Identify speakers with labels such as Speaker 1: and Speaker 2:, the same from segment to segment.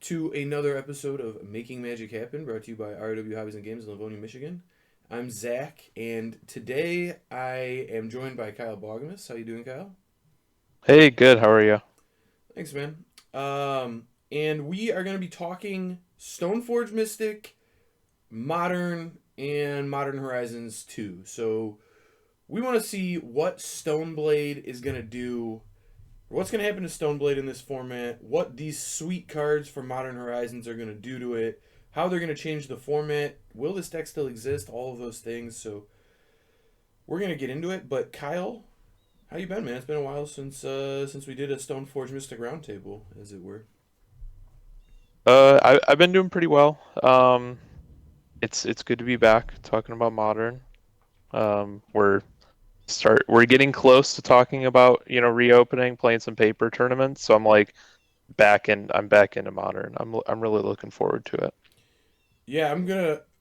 Speaker 1: to another episode of Making Magic Happen, brought to you by RW Hobbies and Games in Livonia, Michigan. I'm Zach, and today I am joined by Kyle Boggemes. How you doing, Kyle?
Speaker 2: Hey, good. How are you?
Speaker 1: Thanks, man. And we are going to be talking Stoneforge Mystic, Modern, and Modern Horizons 2. So we want to see what Stoneblade is going to do. What's going to happen to Stoneblade in this format? What these sweet cards from Modern Horizons are going to do to it? How they're going to change the format? Will this deck still exist? All of those things. So we're going to get into it. But Kyle, how you been, man? It's been a while since we did a Stoneforge Mystic Roundtable, as it were.
Speaker 2: I've been doing pretty well. It's good to be back talking about modern. We're getting close to talking about, reopening, playing some paper tournaments. So I'm back into modern. I'm really looking forward to it.
Speaker 1: Yeah,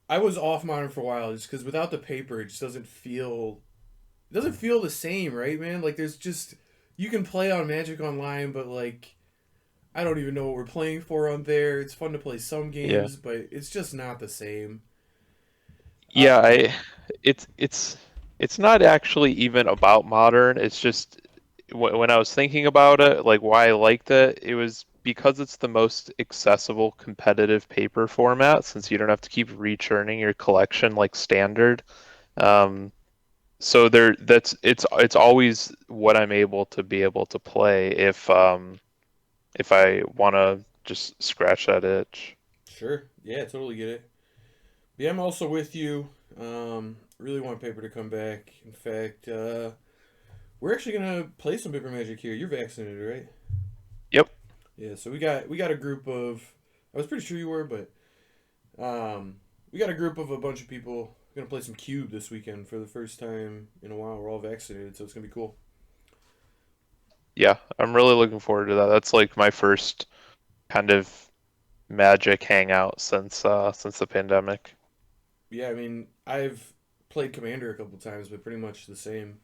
Speaker 1: I was off Modern for a while just because without the paper, it just doesn't feel the same, right, man? Like there's just you can play on Magic Online, but like I don't even know what we're playing for on there. It's fun to play some
Speaker 2: Yeah.
Speaker 1: games, but it's just not the same. Uh,
Speaker 2: Yeah, it's it's it's not actually even about modern. It's just when I was thinking about it, like why I liked it, it was because it's the most accessible competitive paper format since you don't have to keep rechurning your collection like standard. Um, so there that's it's always what I'm able to play if I want to just scratch that itch.
Speaker 1: sure, yeah, totally get it. But yeah, I'm also with you. Really want paper to come back. In fact, we're actually gonna play some paper Magic here. You're vaccinated, right?
Speaker 2: Yep.
Speaker 1: Yeah, so we got a group of. I was pretty sure you were, but we got a group of a bunch of people. We're gonna play some cube this weekend for the first time in a while. We're all vaccinated, so it's gonna be cool.
Speaker 2: Yeah, I'm really looking forward to that. That's like my first kind of Magic hangout since the pandemic.
Speaker 1: Yeah, I mean, I've played Commander a couple times, but pretty much the same.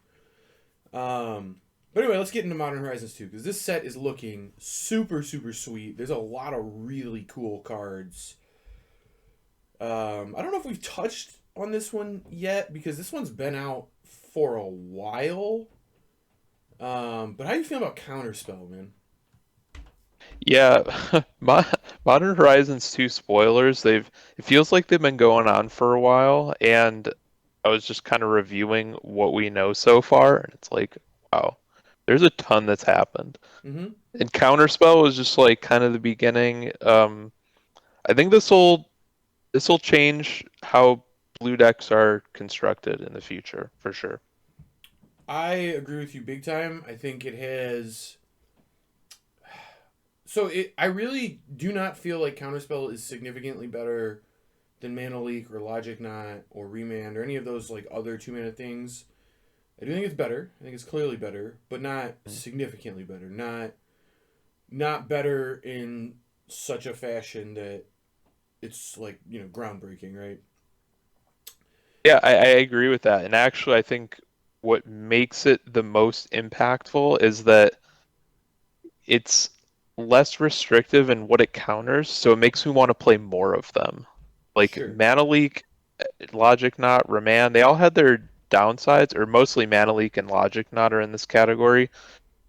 Speaker 1: But anyway, let's get into Modern Horizons 2 because this set is looking super super sweet. There's a lot of really cool cards. I don't know if we've touched on this one yet because this one's been out for a while. But how do you feel about Counterspell, man?
Speaker 2: Yeah, Mo Modern Horizons 2 spoilers, it feels like they've been going on for a while, and I was just kind of reviewing what we know so far, and it's like, wow, there's a ton that's happened.
Speaker 1: Mm-hmm.
Speaker 2: And Counterspell was just like kind of the beginning. I think this will change how blue decks are constructed in the future, for sure.
Speaker 1: I agree with you big time. I think it has. So it. I really do not feel like Counterspell is significantly better than Mana Leak or Logic Knot or Remand or any of those like other 2 mana things. I do think it's better. I think it's clearly better, but not significantly better. Not better in such a fashion that it's like groundbreaking, right?
Speaker 2: Yeah, I agree with that. And actually, I think what makes it the most impactful is that it's less restrictive in what it counters, so it makes me want to play more of them. Like
Speaker 1: Sure.
Speaker 2: Mana Leak, Logic Knot, Remand, they all had their downsides, or mostly Mana Leak and Logic Knot are in this category.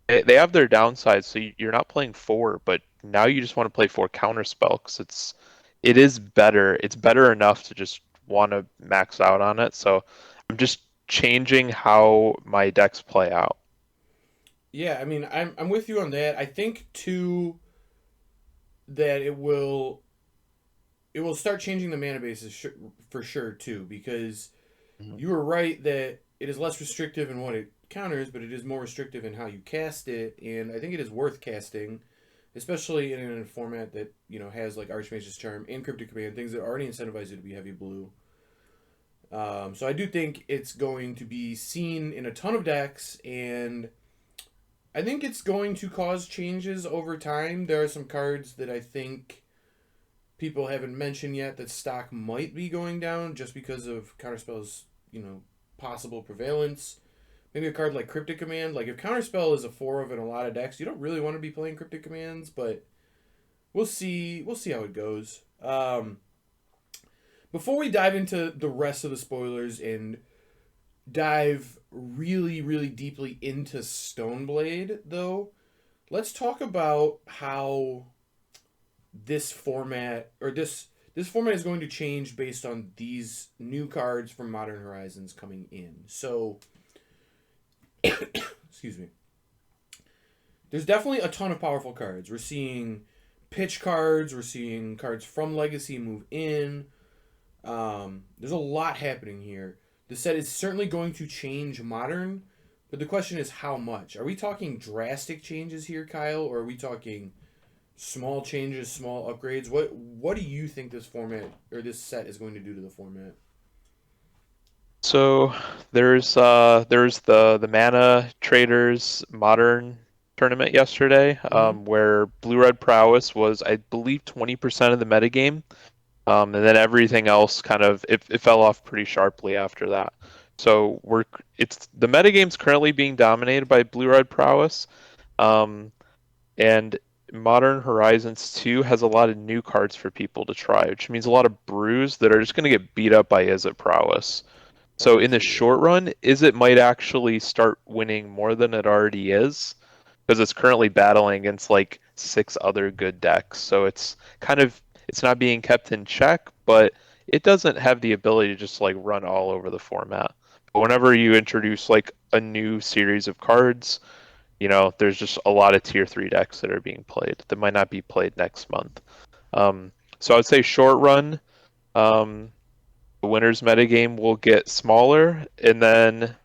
Speaker 2: They have their downsides, so you're not playing four, but now you just want to play four Counterspell because it is better. It's better enough to just want to max out on it. So I'm just changing how my decks play out.
Speaker 1: Yeah, I mean, I'm with you on that. I think too that it will start changing the mana bases for sure too because
Speaker 2: Mhm.
Speaker 1: you were right that it is less restrictive in what it counters, but it is more restrictive in how you cast it, and I think it is worth casting, especially in a format that has like Archmage's Charm and Cryptic Command, things that already incentivize you to be heavy blue. So I do think it's going to be seen in a ton of decks, and I think it's going to cause changes over time. There are some cards that I think people haven't mentioned yet that stock might be going down just because of Counterspell's, possible prevalence. Maybe a card like Cryptic Command. Like if Counterspell is a four of in a lot of decks, you don't really want to be playing Cryptic Commands, but we'll see. We'll see how it goes. Before we dive into the rest of the spoilers and dive really, really deeply into Stoneblade, though, let's talk about how this format or this format is going to change based on these new cards from Modern Horizons coming in. So, excuse me. There's definitely a ton of powerful cards. We're seeing pitch cards. We're seeing cards from Legacy move in. There's a lot happening here. The set is certainly going to change Modern, but the question is how much. Are we talking drastic changes here, Kyle, or are we talking small changes, small upgrades? What do you think this format or this set is going to do to the format?
Speaker 2: So there's the Mana Traders Modern tournament yesterday,
Speaker 1: Mm-hmm.
Speaker 2: where Blue Red Prowess was, I believe, 20% of the metagame. And then everything else kind of it fell off pretty sharply after that. So it's the metagame's currently being dominated by Blue Red Prowess. Um, and Modern Horizons 2 has a lot of new cards for people to try, which means a lot of brews that are just going to get beat up by Izzet Prowess. So in the
Speaker 1: Absolutely.
Speaker 2: short run, Izzet might actually start winning more than it already is, because it's currently battling against like 6 other good decks. So it's not being kept in check, but it doesn't have the ability to just like run all over the format. But whenever you introduce like a new series of cards, there's just a lot of tier 3 decks that are being played that might not be played next month. So I would say short run, um, the winner's metagame will get smaller, and then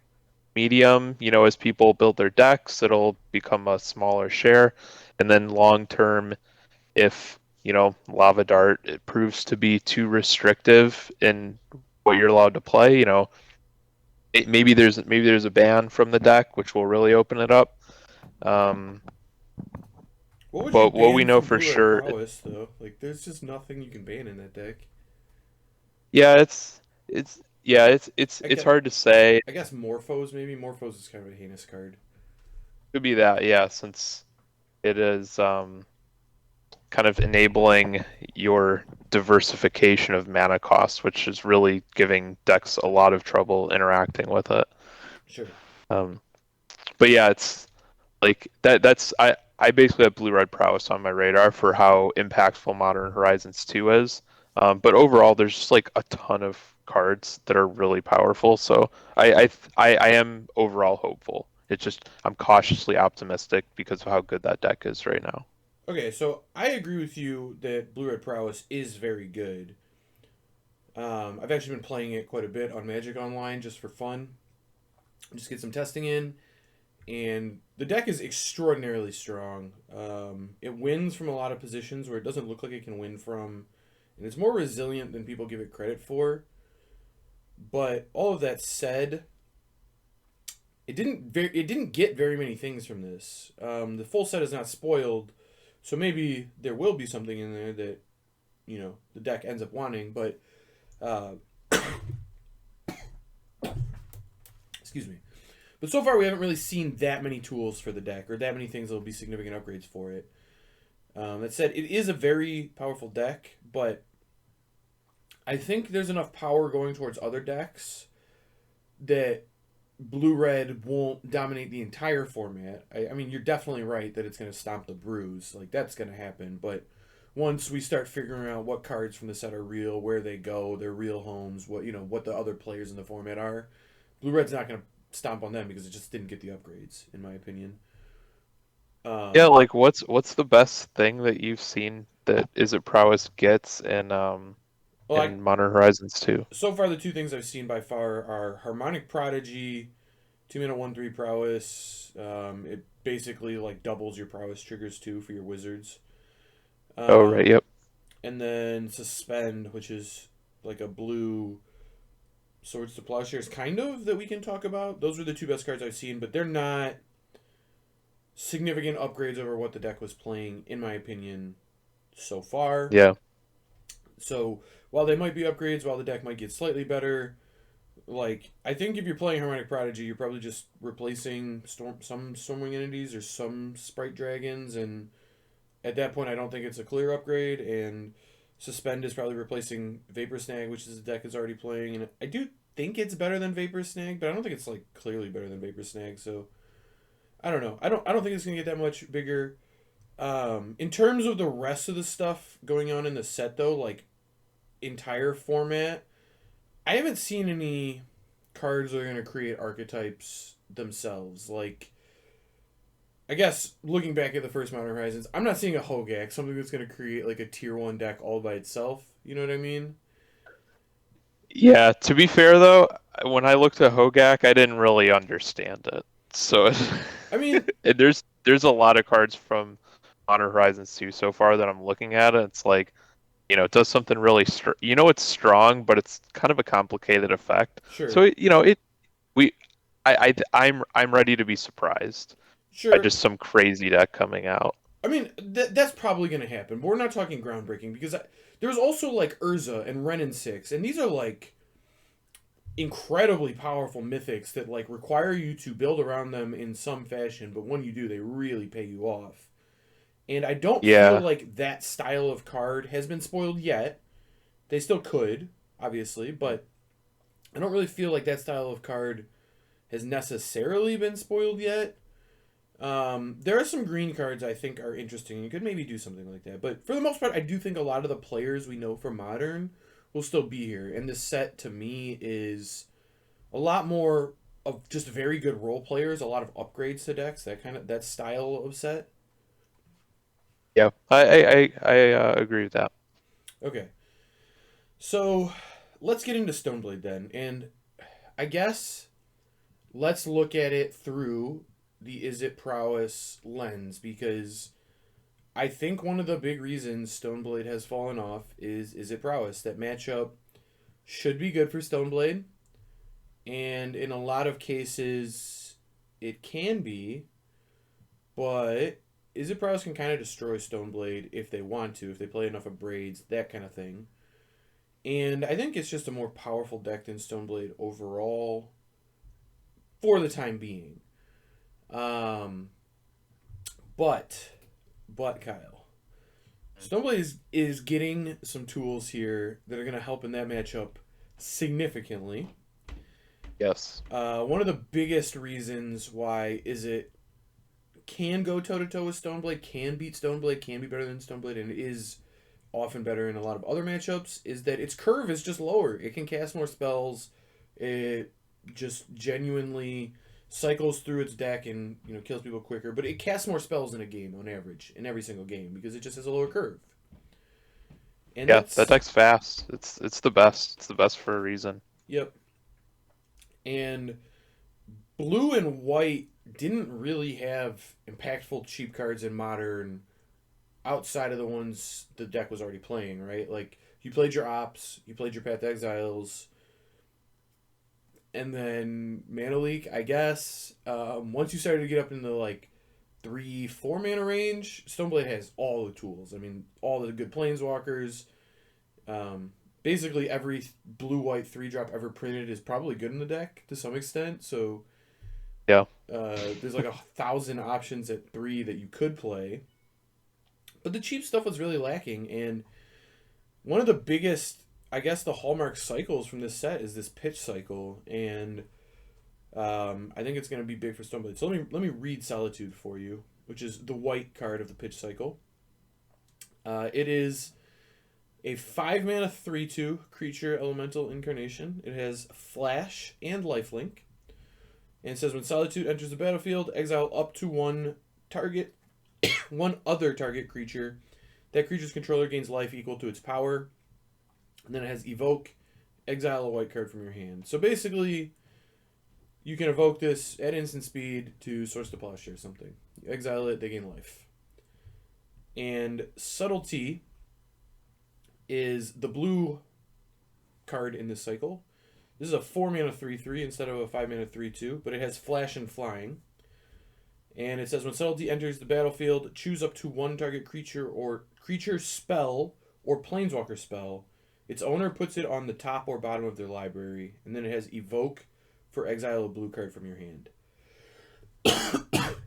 Speaker 2: medium, as people build their decks, it'll become a smaller share. And then long term, if, Lava Dart it proves to be too restrictive in what you're allowed to play, maybe there's a ban from the deck, which will really open it up. Um,
Speaker 1: What would you
Speaker 2: but what we
Speaker 1: ban
Speaker 2: know
Speaker 1: from
Speaker 2: for
Speaker 1: Blue Red
Speaker 2: sure,
Speaker 1: Prowess though? Like, there's just nothing you can ban in that deck.
Speaker 2: yeah, it's
Speaker 1: I
Speaker 2: it's
Speaker 1: get.
Speaker 2: hard to say.
Speaker 1: I guess Morphos maybe. Morphos is kind of a heinous card.
Speaker 2: Could be that, yeah, since it is kind of enabling your diversification of mana cost, which is really giving decks a lot of trouble interacting with it.
Speaker 1: Sure.
Speaker 2: Um, but yeah, it's like I basically have Blue Red Prowess on my radar for how impactful Modern Horizons 2 is. But overall, there's just like a ton of cards that are really powerful. So I am overall hopeful. It's just I'm cautiously optimistic because of how good that deck is right now.
Speaker 1: Okay, so I agree with you that Blue Red Prowess is very good. I've actually been playing it quite a bit on Magic Online just for fun. Just get some testing in, and the deck is extraordinarily strong. It wins from a lot of positions where it doesn't look like it can win from, and it's more resilient than people give it credit for. But all of that said, it didn't get very many things from this. The full set is not spoiled, so maybe there will be something in there that the deck ends up wanting. But uh, excuse me. But so far we haven't really seen that many tools for the deck or that many things that will be significant upgrades for it. That said, it is a very powerful deck, but I think there's enough power going towards other decks that blue red won't dominate the entire format. I mean, you're definitely right that it's going to stomp the bruise. Like, that's going to happen. But once we start figuring out what cards from the set are real, where they go, their real homes, what the other players in the format are, blue red's not going to stomp on them because it just didn't get the upgrades, in my opinion.
Speaker 2: Yeah,
Speaker 1: Um,
Speaker 2: like what's the best thing that you've seen that Is It Prowess gets
Speaker 1: well,
Speaker 2: in Modern Horizons 2?
Speaker 1: so far the two things I've seen by far are Harmonic Prodigy, 2 mana 1/3 prowess. It basically like doubles your prowess triggers too for your wizards.
Speaker 2: Oh, right,
Speaker 1: Um,
Speaker 2: yep.
Speaker 1: and then Suspend, which is like a blue Swords to Plowshares kind of that we can talk about. Those are the two best cards I've seen, but they're not significant upgrades over what the deck was playing, in my opinion, so far.
Speaker 2: Yeah.
Speaker 1: So while they might be upgrades, while the deck might get slightly better, like I think if you're playing Harmonic Prodigy, you're probably just replacing some Stormwing entities or some Sprite Dragons, and At that point, I don't think it's a clear upgrade, and Suspend is probably replacing Vapor Snag, which is a deck is already playing, and I do think it's better than Vapor Snag, but I don't think it's like clearly better than Vapor Snag. So I don't know. I don't think it's gonna get that much bigger. In terms of the rest of the stuff going on in the set, though, like entire format, I haven't seen any cards that are gonna create archetypes themselves. Like, I guess looking back at the first Modern Horizons, I'm not seeing a Hogak, something that's going to create like a tier 1 deck all by itself. You know what I mean?
Speaker 2: Yeah, to be fair though, when I looked at Hogak, I didn't really understand it. So
Speaker 1: I mean,
Speaker 2: there's a lot of cards from Modern Horizons 2 so far that I'm looking at it. It's like, it does something really it's strong, but it's kind of a complicated effect. So
Speaker 1: sure.
Speaker 2: we I'm ready to be surprised by
Speaker 1: Sure.
Speaker 2: just some crazy deck coming out.
Speaker 1: I mean, that's probably going to happen, but we're not talking groundbreaking because there's also like Urza and Ren and 6, and these are like incredibly powerful mythics that like require you to build around them in some fashion, but when you do, they really pay you off. And I don't feel
Speaker 2: Yeah.
Speaker 1: like that style of card has been spoiled yet. They still could, obviously, but I don't really feel like that style of card has necessarily been spoiled yet. There are some green cards I think are interesting. You could maybe do something like that. But for the most part, I do think a lot of the players we know from Modern will still be here. And this set, to me, is a lot more of just very good role players, a lot of upgrades to decks, that style of set.
Speaker 2: Yeah. I agree with that.
Speaker 1: Okay. So let's get into Stoneblade then. And I guess let's look at it through the is it prowess lens because I think one of the big reasons Stoneblade has fallen off is it prowess. That matchup should be good for Stoneblade, and in a lot of cases it can be, but is it prowess can kind of destroy Stoneblade if they want to, if they play enough of braids, that kind of thing. And I think it's just a more powerful deck than Stoneblade overall for the time being. Um, but Kyle, Stoneblade is getting some tools here that are going to help in that matchup significantly.
Speaker 2: Yes.
Speaker 1: One of the biggest reasons why is it can go toe to toe with Stoneblade, can beat Stoneblade, can be better than Stoneblade, and is often better in a lot of other matchups, is that its curve is just lower. It can cast more spells. It just genuinely cycles through its deck and kills people quicker. But it casts more spells in a game on average in every single game because it just has a lower curve. And
Speaker 2: Yeah, that
Speaker 1: that's
Speaker 2: deck's fast. It's the best. It's the best for a reason.
Speaker 1: yep. And blue and white didn't really have impactful cheap cards in Modern outside of the ones the deck was already playing, right? Like you played your Ops, you played your Path to Exiles, and then Mana Leak, I guess. Once you started to get up into like 3-4 mana range, Stoneblade has all the tools. I mean, all the good Planeswalkers. Basically, every blue white 3-drop ever printed is probably good in the deck to some extent. So
Speaker 2: Yeah.
Speaker 1: there's like 1,000 options at 3 that you could play. But the cheap stuff was really lacking, and one of the biggest, I guess, the hallmark cycles from this set is this pitch cycle, and I think it's going to be big for Stoneblade. So let me read Solitude for you, which is the white card of the pitch cycle. It is a 5-mana 3/2 creature elemental incarnation. It has Flash and Lifelink. And it says when Solitude enters the battlefield, exile up to one other target creature. That creature's controller gains life equal to its power. And then it has Evoke, exile a white card from your hand. So basically, you can evoke this at instant speed to Source to Plowshare or something. You exile it, they gain life. And Subtlety is the blue card in this cycle. This is a 4-mana 3/3 instead of a 5-mana 3/2, but it has Flash and Flying. And it says when Subtlety enters the battlefield, choose up to one target creature or creature spell or planeswalker spell. Its owner puts it on the top or bottom of their library, and then it has Evoke for exile a blue card from your hand.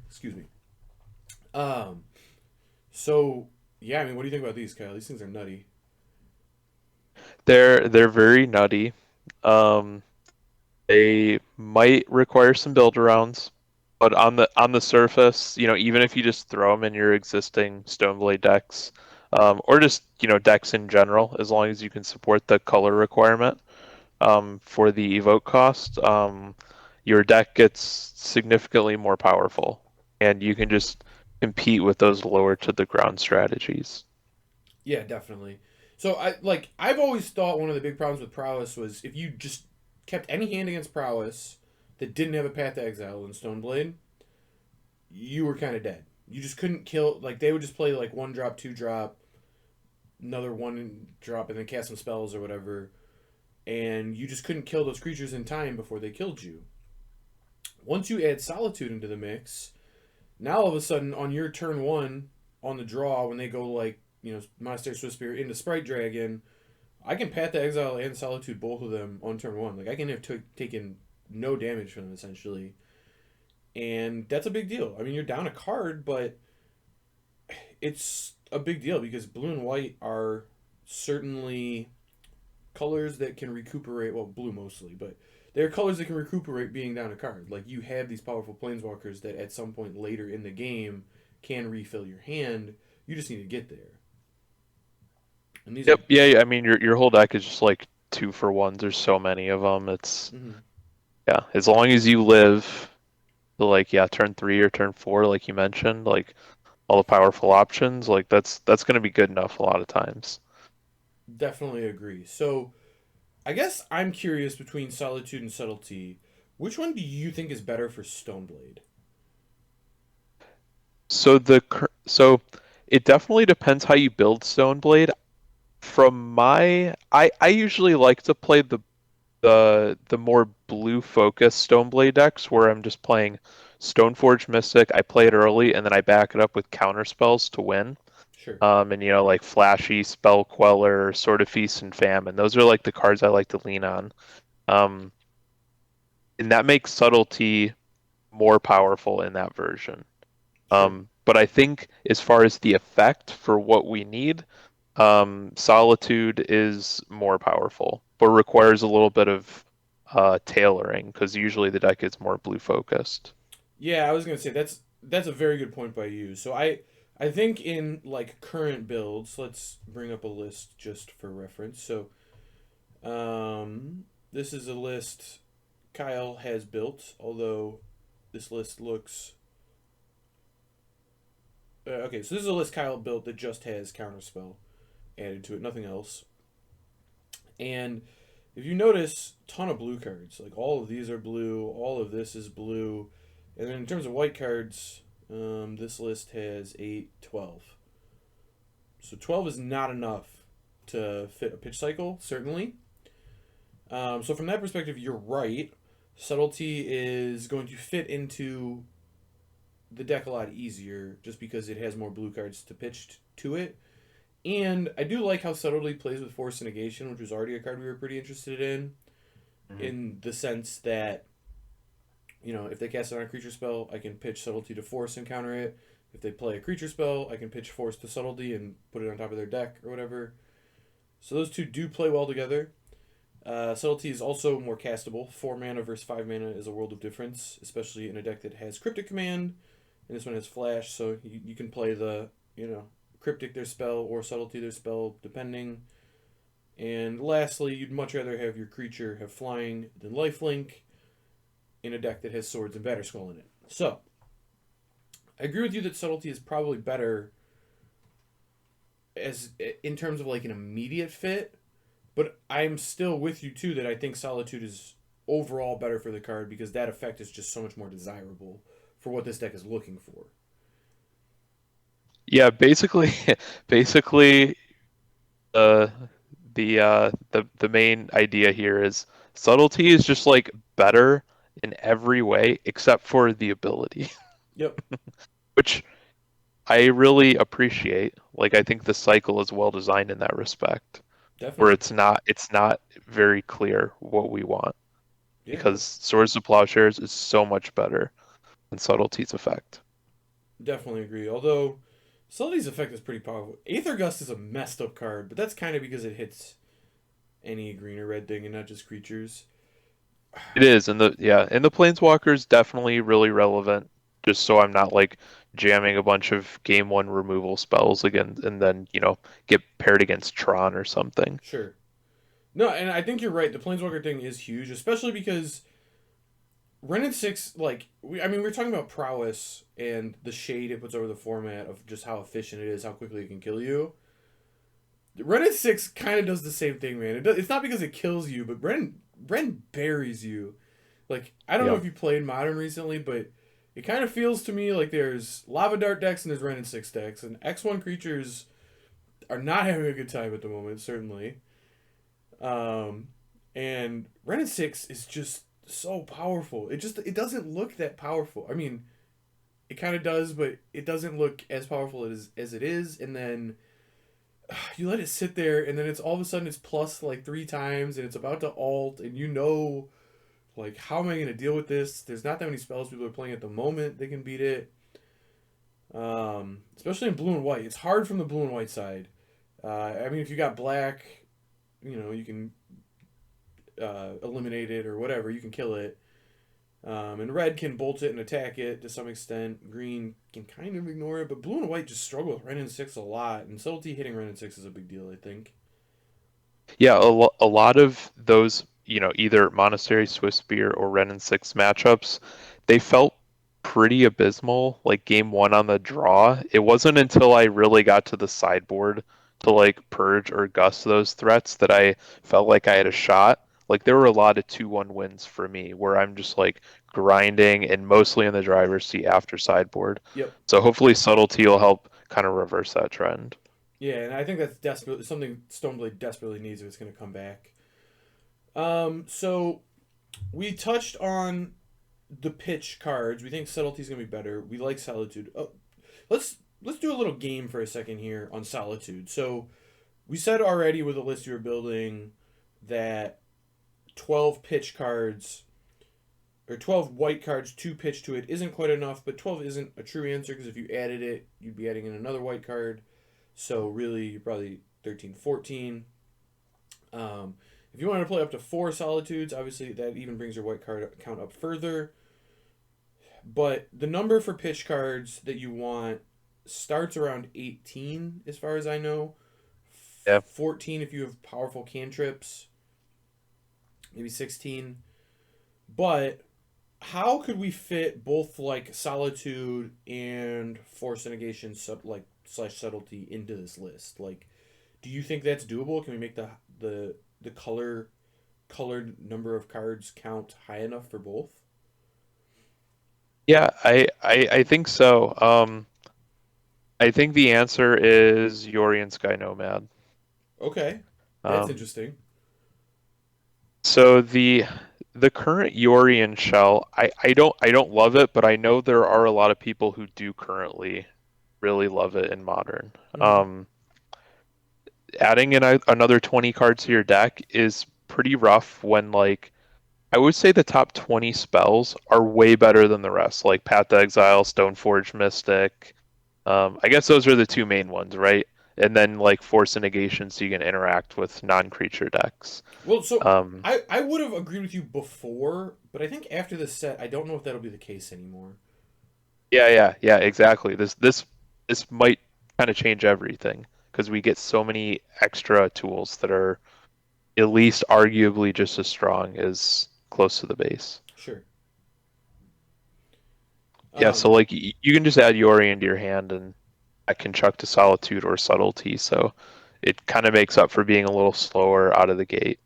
Speaker 1: Excuse me. So yeah, I mean, what do you think about these, Kyle? These things are nutty.
Speaker 2: They're very nutty. Um, they might require some build arounds, but on the surface, even if you just throw them in your existing Stoneblade decks, or just decks in general, as long as you can support the color requirement for the evoke cost, your deck gets significantly more powerful, and you can just compete with those lower to the ground strategies.
Speaker 1: Yeah, definitely. So I've always thought one of the big problems with prowess was if you just kept any hand against prowess that didn't have a path to exile in Stoneblade, you were kind of dead. You just couldn't kill. Like they would just play like one drop, two drop, another one drop, and then cast some spells or whatever, and you just couldn't kill those creatures in time before they killed you. Once you add Solitude into the mix, now all of a sudden on your turn one on the draw when they go like Monastery Swift Spear into Sprite Dragon, I can Path to Exile and Solitude both of them on turn one. Like I can have taken no damage from them essentially, and that's a big deal. I mean, you're down a card, but it's a big deal because blue and white are certainly colors that can recuperate. Well, blue mostly, but they're colors that can recuperate being down a card. Like you have these powerful planeswalkers that at some point later in the game can refill your hand. You just need to get there. And these are.
Speaker 2: Yep, yeah, yeah, I mean your whole deck is just like two for ones. There's so many of them. It's
Speaker 1: Mhm.
Speaker 2: yeah, as long as you live to like yeah, turn 3 or turn 4 like you mentioned, like all the powerful options, like that's going to be good enough a lot of times.
Speaker 1: Definitely agree. So I guess I'm curious between Solitude and Subtlety. Which one do you think is better for Stoneblade?
Speaker 2: So it definitely depends how you build Stoneblade. I usually like to play the more blue focused Stoneblade decks where I'm just playing Stoneforge Mystic. I play it early and then I back it up with counter spells to win.
Speaker 1: Sure.
Speaker 2: And like flashy Spell Queller, Sword of Feast and Famine. Those are like the cards I like to lean on. Um, and that makes subtlety more powerful in that version.
Speaker 1: Sure.
Speaker 2: But I think as far as the effect for what we need, Solitude is more powerful, but requires a little bit of tailoring because usually the deck is more blue focused.
Speaker 1: Yeah, I was gonna say that's a very good point by you. So I think in like current builds, let's bring up a list just for reference. So this is a list Kyle has built, although this list looks okay. So this is a list Kyle built that just has Counterspell added to it, nothing else. And if you notice, ton of blue cards. Like all of these are blue. All of this is blue. And then in terms of white cards, this list has 8, 12. So 12 is not enough to fit a pitch cycle, certainly. So from that perspective, you're right. Subtlety is going to fit into the deck a lot easier just because it has more blue cards to pitch to it. And I do like how Subtlety plays with Force Negation, which was already a card we were pretty interested
Speaker 2: Mhm.
Speaker 1: in the sense that, if they cast it on a creature spell, I can pitch Subtlety to Force and counter it. If they play a creature spell, I can pitch Force to Subtlety and put it on top of their deck or whatever. So those two do play well together. Subtlety is also more castable. 4 mana versus 5 mana is a world of difference, especially in a deck that has Cryptic Command, and this one has Flash, so you can play Cryptic their spell or Subtlety their spell, depending. And lastly, you'd much rather have your creature have flying than lifelink in a deck that has swords and Batterskull in it. So, I agree with you that Subtlety is probably better as in terms of like an immediate fit, but I'm still with you too that I think Solitude is overall better for the card because that effect is just so much more desirable for what this deck is looking for.
Speaker 2: Yeah, basically, basically, uh, the main idea here is subtlety is just like better in every way except for the ability,
Speaker 1: Yep,
Speaker 2: which I really appreciate. Like I think the cycle is well designed in that respect, where
Speaker 1: definitely.
Speaker 2: it's not very clear what we want
Speaker 1: Yeah,
Speaker 2: because
Speaker 1: no,
Speaker 2: Swords to Plowshares is so much better than Subtlety's effect.
Speaker 1: definitely agree. Although Sully's effect is pretty powerful. Aether Gust is a messed up card, but that's kind of because it hits any green or red thing and not just creatures.
Speaker 2: It is, and the Planeswalker's definitely really relevant. Just so I'm not like jamming a bunch of game one removal spells again, and then get paired against Tron or something.
Speaker 1: Sure. No, and I think you're right. The Planeswalker thing is huge, especially because Ren and Six, like, we're talking about prowess and the shade it puts over the format of just how efficient it is, how quickly it can kill you. Ren and Six kind of does the same thing, man. It's not because it kills you, but Ren buries you. Like, I don't know
Speaker 2: Yeah.
Speaker 1: if you played Modern recently, but it kind of feels to me like there's Lava Dart decks and there's Ren and Six decks, and X1 creatures are not having a good time at the moment, certainly. Um, and Ren and Six is just so powerful. It doesn't look that powerful. I mean, it kind of does, but it doesn't look as powerful as it is. And then you let it sit there, and then it's all of a sudden it's plus like 3 times, and it's about to alt, and like, how am I going to deal with this? There's not that many spells people are playing at the moment. They can beat it. Especially in blue and white. It's hard from the blue and white side. I mean, if you got black, you can eliminate it or whatever. You can kill it. And red can bolt it and attack it to some extent. Green can kind of ignore it, but blue and white just struggle with Ren and Six a lot. And subtlety hitting Ren and Six is a big deal, I think.
Speaker 2: Yeah, a lot of those, either Monastery Swiss Spear or Ren and Six matchups, they felt pretty abysmal, like game one on the draw. It wasn't until I really got to the sideboard to like purge or gust those threats that I felt like I had a shot. Like there were a lot of 2-1 wins for me where I'm just like grinding and mostly in the driver's seat after sideboard.
Speaker 1: Yep.
Speaker 2: So hopefully subtlety will help kind of reverse that trend.
Speaker 1: Yeah, and I think that's desperately something Stoneblade desperately needs if it's going to come back. So we touched on the pitch cards. We think subtlety's going to be better. We like solitude. Oh, let's do a little game for a second here on solitude. So we said already with the list you were building that 12 pitch cards or 12 white cards to pitch to it isn't quite enough, but 12 isn't a true answer because if you added it, you'd be adding in another white card. So really, you're probably 13, 14. If you want to play up to 4 solitudes, obviously that even brings your white card count up further. But the number for pitch cards that you want starts around 18, as far as I know.
Speaker 2: Yeah.
Speaker 1: 14 if you have powerful cantrips. Maybe 16. But how could we fit both like solitude and force negation slash subtlety into this list? Like, do you think that's doable? Can we make the colored number of cards count high enough for both?
Speaker 2: Yeah, I think so. I think the answer is Yori and Sky Nomad.
Speaker 1: Okay, that's
Speaker 2: Um,
Speaker 1: interesting.
Speaker 2: so the current Yorian shell, I don't love it, but I know there are a lot of people who do currently really love it in Modern.
Speaker 1: Mm-hmm.
Speaker 2: Adding in another 20 cards to your deck is pretty rough when like I would say the top 20 spells are way better than the rest, like Path to Exile, Stoneforge Mystic. I guess those are the two main ones, right? And then like Force and Negation so you can interact with non-creature decks.
Speaker 1: Well, so
Speaker 2: Um,
Speaker 1: I would have agreed with you before, but I think after this set, I don't know if that'll be the case anymore.
Speaker 2: yeah, exactly. This might kind of change everything because we get so many extra tools that are at least arguably just as strong as close to the base.
Speaker 1: Sure.
Speaker 2: Yeah, so
Speaker 1: Um,
Speaker 2: like you can just add Yori into your hand and I can chuck to Solitude or Subtlety, so it kind of makes up for being a little slower out of the gate.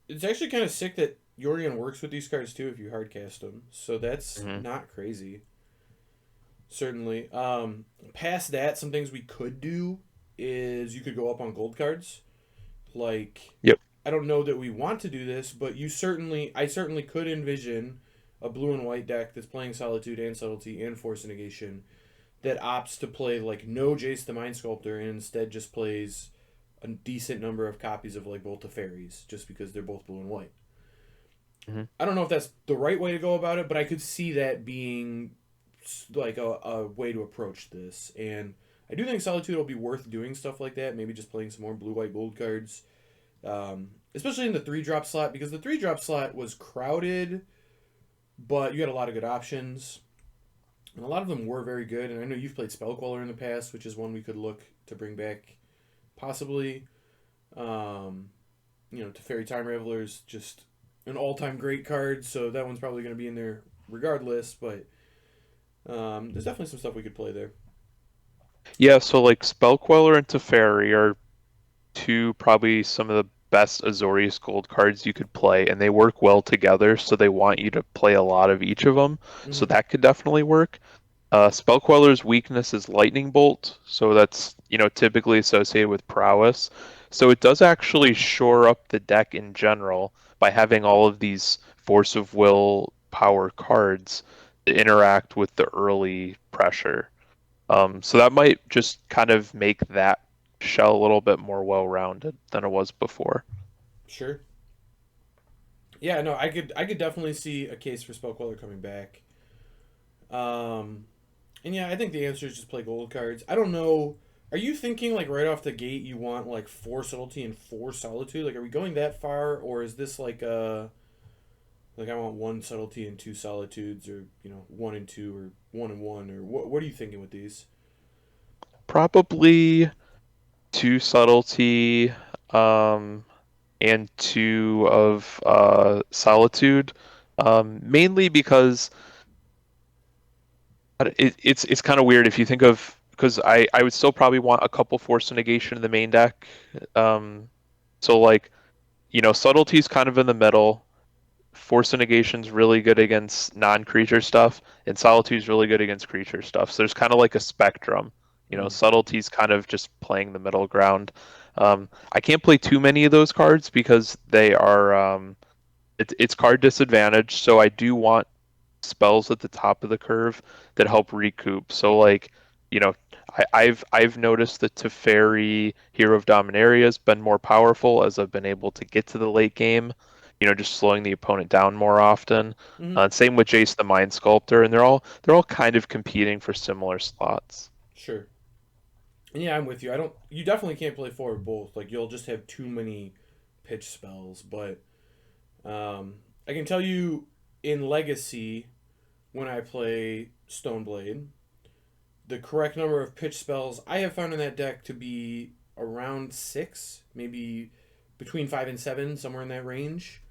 Speaker 1: it's actually kind of sick that Yorion works with these cards too if you hardcast them. So that's
Speaker 2: Hmm.
Speaker 1: not crazy. Certainly. Past that, some things we could do is you could go up on gold cards. Like,
Speaker 2: Yep.
Speaker 1: I don't know that we want to do this, but I certainly could envision a blue and white deck that's playing Solitude and Subtlety and Force and Negation that opts to play like no Jace the Mind Sculptor and instead just plays a decent number of copies of like both the fairies just because they're both blue and white.
Speaker 2: Hmm.
Speaker 1: I don't know if that's the right way to go about it, but I could see that being like a way to approach this. And I do think Solitude will be worth doing stuff like that. Maybe just playing some more blue white gold cards, especially in the 3-drop slot because the 3-drop slot was crowded, but you had a lot of good options, and a lot of them were very good. And I know you've played Spellqueller in the past, which is one we could look to bring back, possibly. Um, Teferi Time Raveler's just an all-time great card, so that one's probably going to be in there regardless. But there's definitely some stuff we could play there.
Speaker 2: Yeah, so like Spellqueller and Teferi are two probably some of the best Azorius Gold cards you could play, and they work well together, so they want you to play a lot of each of them. So
Speaker 1: Mm-hmm.
Speaker 2: that could definitely work. Spellqueller's weakness is Lightning Bolt, so that's typically associated with prowess. So it does actually shore up the deck in general by having all of these Force of Will power cards that interact with the early pressure. So that might just kind of make that shell a little bit more well-rounded than it was before.
Speaker 1: Sure. Yeah, no, I could definitely see a case for Spellqueller coming back. Um, and yeah, I think the answer is just play gold cards. I don't know. Are you thinking like right off the gate you want like 4 subtlety and 4 solitude? Like, are we going that far, or is this like I want 1 subtlety and 2 solitudes, or 1 and 2, or 1 and 1, or what are you thinking with these?
Speaker 2: Probably two subtlety, and two of solitude, mainly because it's kind of weird if you think of because I would still probably want a couple force negation in the main deck. So like subtlety's kind of in the middle. Force negation's really good against non-creature stuff, and solitude's really good against creature stuff. So there's kind of like a spectrum.
Speaker 1: Mm,
Speaker 2: Subtlety's kind of just playing the middle ground. I can't play too many of those cards because they are it's card disadvantage. So I do want spells at the top of the curve that help recoup. So like, you know, I've noticed that Teferi Hero of Dominaria has been more powerful as I've been able to get to the late game. Just slowing the opponent down more often.
Speaker 1: mm-hmm.
Speaker 2: Same with Jace the Mind Sculptor, and they're all kind of competing for similar slots.
Speaker 1: Sure. And yeah, I'm with you. I don't. You definitely can't play 4 of both. Like, you'll just have too many pitch spells. But I can tell you in Legacy when I play Stoneblade, the correct number of pitch spells I have found in that deck to be around 6, maybe between 5 and 7, somewhere in that range.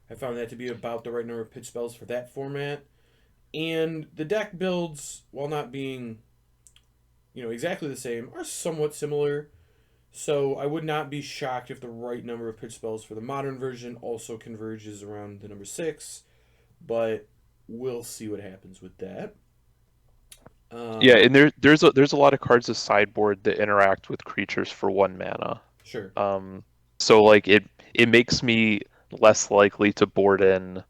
Speaker 1: I found that to be about the right number of pitch spells for that format. And the deck builds, while not being, exactly the same, are somewhat similar. So I would not be shocked if the right number of pitch spells for the modern version also converges around the number 6. But we'll see what happens with that.
Speaker 2: Yeah,
Speaker 1: Um,
Speaker 2: and there's a lot of cards of sideboard that interact with creatures for 1 mana.
Speaker 1: sure.
Speaker 2: Um, so like it makes me less likely to board in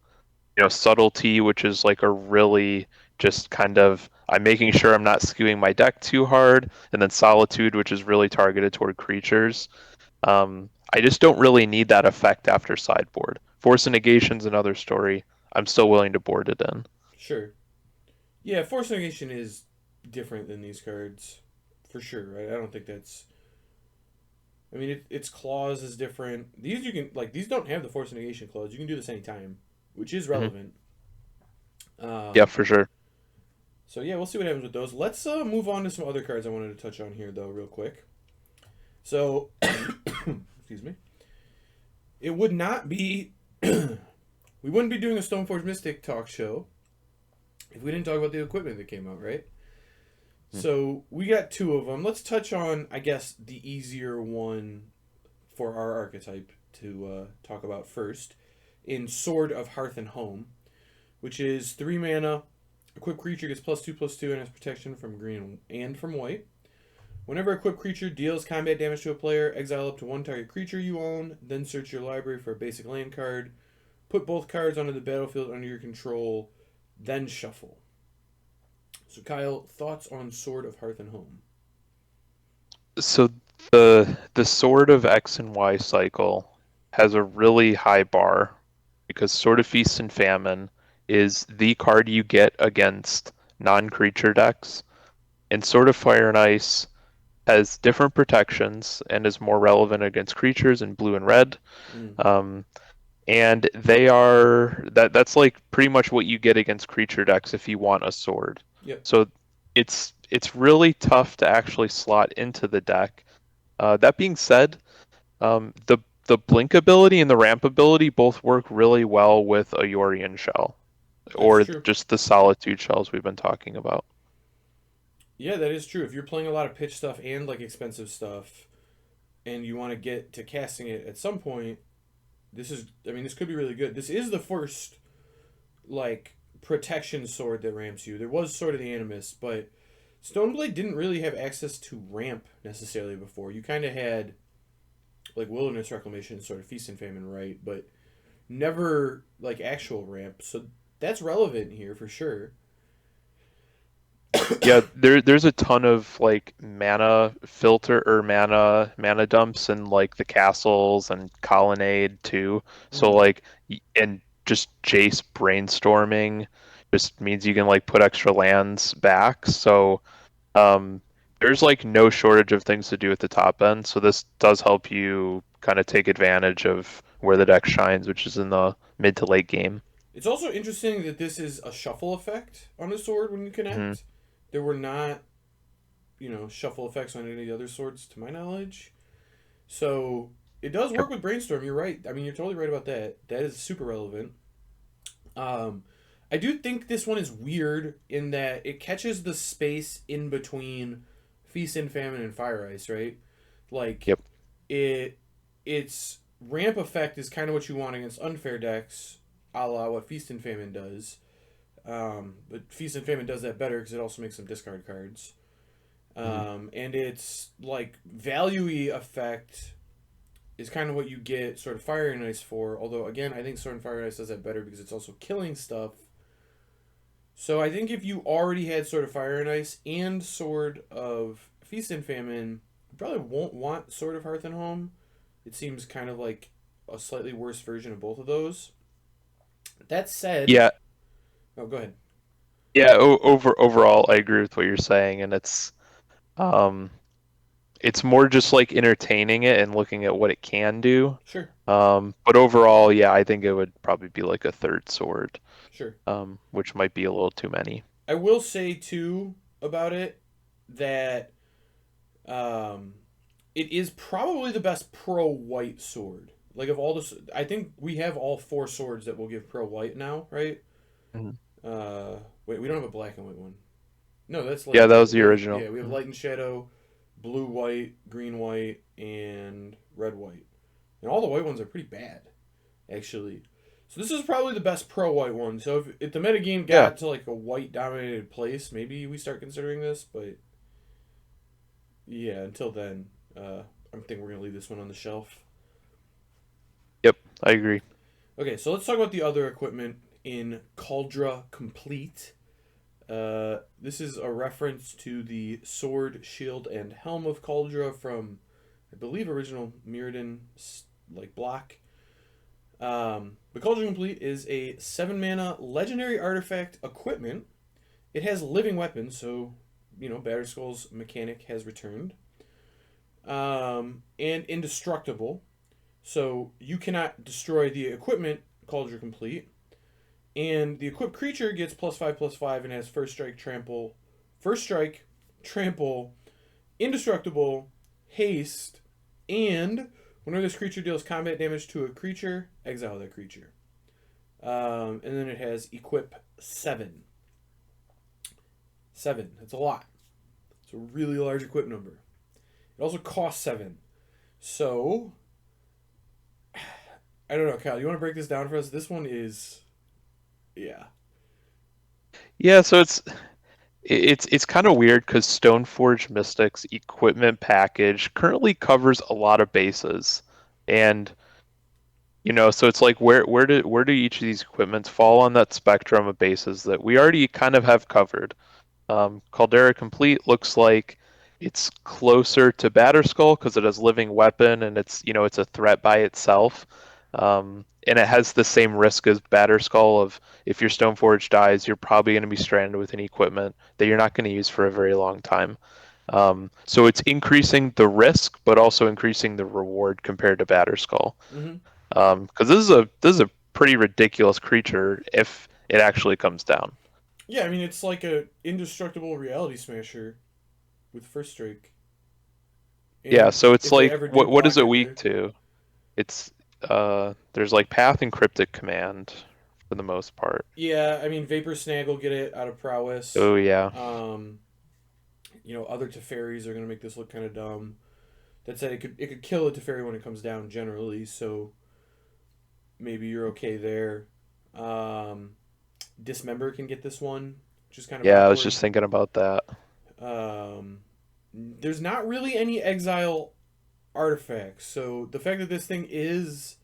Speaker 2: subtlety, which is like a really just kind of I'm making sure I'm not skewing my deck too hard, and then solitude, which is really targeted toward creatures. I just don't really need that effect after sideboard. Force of Negation's another story. I'm still willing to board it in.
Speaker 1: Sure. Yeah, Force Negation is different than these cards, for sure. Right? I don't think that's. I mean, its clause is different. These you can these don't have the Force Negation clause. You can do this anytime, which is
Speaker 2: Hmm.
Speaker 1: relevant.
Speaker 2: Yeah,
Speaker 1: Um,
Speaker 2: for sure.
Speaker 1: so yeah, we'll see what happens with those. Let's move on to some other cards I wanted to touch on here, though, real quick. So, excuse me. It would not be. We wouldn't be doing a Stoneforge Mystic talk show if we didn't talk about the equipment that came out, right?
Speaker 2: Hmm.
Speaker 1: So we got 2 of them. Let's touch on, I guess, the easier one for our archetype to talk about first. In Sword of Hearth and Home, which is 3 mana. Equipped creature gets +2/+2 and has protection from green and from white. Whenever a equipped creature deals combat damage to a player, exile up to 1 target creature you own, then search your library for a basic land card. Put both cards onto the battlefield under your control, then shuffle. So, Kyle, thoughts on Sword of Hearth and Home?
Speaker 2: So the Sword of X and Y cycle has a really high bar because Sword of Feast and Famine is the card you get against non-creature decks, and Sword of Fire and Ice has different protections and is more relevant against creatures in blue and red.
Speaker 1: Mm.
Speaker 2: Um, and that's like pretty much what you get against creature decks if you want a sword.
Speaker 1: Yep.
Speaker 2: So it's really tough to actually slot into the deck. That being said, the blink ability and the ramp ability both work really well with a Yorion shell,
Speaker 1: That's
Speaker 2: or
Speaker 1: true.
Speaker 2: just the solitude shells we've been talking about.
Speaker 1: Yeah, that is true. If you're playing a lot of pitch stuff and like expensive stuff, and you want to get to casting it at some point, I mean, this could be really good. This is the first like protection sword that ramps you. There was Sword of the Animus, but Stoneblade didn't really have access to ramp necessarily before. You kind of had like Wilderness Reclamation, sort of Feast and Famine, right? But never like actual ramp. So that's relevant here for sure.
Speaker 2: Yeah, there's a ton of like mana filter or mana dumps in like the castles and colonnade too. So
Speaker 1: Mm.
Speaker 2: like and just Jace brainstorming just means you can like put extra lands back. So um there's like no shortage of things to do at the top end. So this does help you kind of take advantage of where the deck shines, which is in the mid to late game.
Speaker 1: It's also interesting that this is a shuffle effect on the sword when you
Speaker 2: Hmm.
Speaker 1: connect. There were not, shuffle effects on any of the other swords to my knowledge. So it does
Speaker 2: Yep.
Speaker 1: work with brainstorm. You're right. I mean, you're totally right about that. That is super relevant. Um, I do think this one is weird in that it catches the space in between Feast and Famine and Fire Ice, right? Like
Speaker 2: Yep.
Speaker 1: it, its ramp effect is kind of what you want against unfair decks, a la what Feast and Famine does. But Feast and Famine does that better because it also makes some discard cards.
Speaker 2: Mhm.
Speaker 1: And its like value effect is kind of what you get sort of Fire and Ice for. Although again, I think Sword and Fire and Ice does that better because it's also killing stuff. So I think if you already had Sword of Fire and Ice and Sword of Feast and Famine, you probably won't want Sword of Hearth and Home. It seems kind of like a slightly worse version of both of those. That said,
Speaker 2: Yeah,
Speaker 1: oh, go ahead.
Speaker 2: yeah, overall, I agree with what you're saying, and um, it's more just like entertaining it and looking at what it can do.
Speaker 1: Sure,
Speaker 2: But overall, yeah, I think it would probably be like a third sword,
Speaker 1: sure.
Speaker 2: which might be a little too many.
Speaker 1: I will say too about it that um, it is probably the best pro white sword. Like of all the, I think we have all four swords that will give pro white now, right?
Speaker 2: Mhm.
Speaker 1: Uh, Wait, we don't have a black and white one. No, that's light
Speaker 2: Yeah,
Speaker 1: and
Speaker 2: that
Speaker 1: shadow.
Speaker 2: was the
Speaker 1: We have
Speaker 2: original.
Speaker 1: we have
Speaker 2: Mhm.
Speaker 1: light and shadow, blue white, green white, and red white. And all the white ones are pretty bad, actually. So this is probably the best pro white one. So if the metagame
Speaker 2: Yeah,
Speaker 1: got to like a white dominated place, maybe we start considering this. But yeah, until then, I think we're gonna leave this one on the shelf.
Speaker 2: yep, I agree.
Speaker 1: Okay, so let's talk about the other equipment in Caldra Complete. This is a reference to the sword, shield, and helm of Caldra from, I believe, original Mirrodin like block. The Cauldron Complete is a 7 mana legendary artifact equipment. It has living weapons, so Batterskull's mechanic has returned. And indestructible, so you cannot destroy the equipment Cauldron Complete. And the equipped creature gets +5/+5 and has first strike, trample, indestructible, haste, and whenever this creature deals combat damage to a creature, exile that creature. And then it has equip 7. 7. That's a lot. It's a really large equip number. It also costs 7. So, I don't know, Kyle. You want to break this down for us? This one is, yeah.
Speaker 2: Yeah, so it's kind of weird because Stoneforge Mystic's equipment package currently covers a lot of bases, and so it's like where do each of these equipments fall on that spectrum of bases that we already kind of have covered? Caldera Complete looks like it's closer to Batterskull because it has living weapon and it's a threat by itself. And it has the same risk as Batterskull of if your Stoneforge dies, you're probably going to be stranded with an equipment that you're not going to use for a very long time. So it's increasing the risk, but also increasing the reward compared to Batterskull.
Speaker 1: Hmm.
Speaker 2: Because this is a pretty ridiculous creature if it actually comes down.
Speaker 1: Yeah, I mean it's like a indestructible reality smasher with first strike,
Speaker 2: Yeah,
Speaker 1: and
Speaker 2: so it's
Speaker 1: if they
Speaker 2: like
Speaker 1: ever do
Speaker 2: what is
Speaker 1: block
Speaker 2: it
Speaker 1: it,
Speaker 2: weak
Speaker 1: they're
Speaker 2: to? It's there's like Path and Cryptic Command for the most part.
Speaker 1: yeah. I mean Vapor Snag will get it out of prowess.
Speaker 2: Oh yeah.
Speaker 1: Um, other Teferis are gonna make this look kind of dumb. That said, it could kill a Teferi when it comes down generally, so maybe you're okay there. Um, Dismember can get this one, which is kind of
Speaker 2: Yeah, I was
Speaker 1: awkward.
Speaker 2: just thinking about that.
Speaker 1: Um, there's not really any exile artifacts, so the fact that this thing is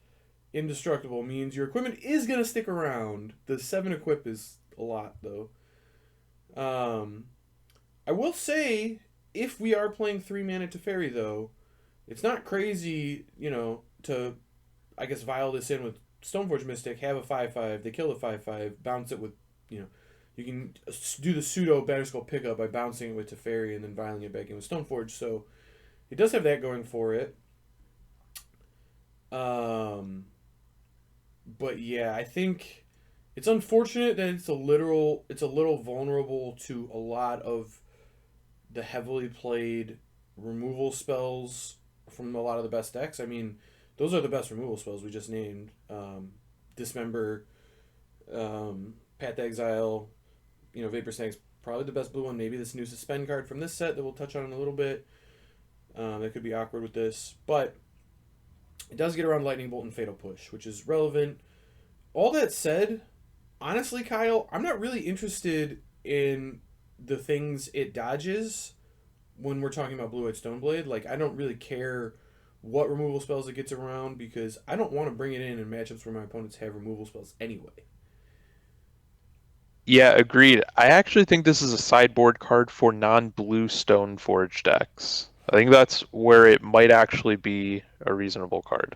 Speaker 1: indestructible means your equipment is gonna stick around. The 7 equip is a lot though. Um, I will say, if we are playing 3 mana Teferi though, it's not crazy, to I guess vial this in with Stoneforge Mystic, have a 5/5, they kill the 5/5, bounce it with, you know, you can do the pseudo Batterskull pickup by bouncing it with Teferi and then vialing it back in with Stoneforge. So it does have that going for it. Um, but yeah, I think it's unfortunate that it's a little vulnerable to a lot of the heavily played removal spells from a lot of the best decks. I mean, those are the best removal spells we just named. Dismember, Path to Exile, Vapor Snag's probably the best blue one. Maybe this new Suspend card from this set that we'll touch on in a little bit. That could be awkward with this. But it does get around Lightning Bolt and Fatal Push, which is relevant. All that said, honestly, Kyle, I'm not really interested in the things it dodges when we're talking about Blue White Stoneblade. Like, I don't really care what removal spells it gets around because I don't want to bring it in matchups where my opponents have removal spells anyway.
Speaker 2: Yeah, agreed. I actually think this is a sideboard card for non-blue Stoneforge decks. I think that's where it might actually be a reasonable card.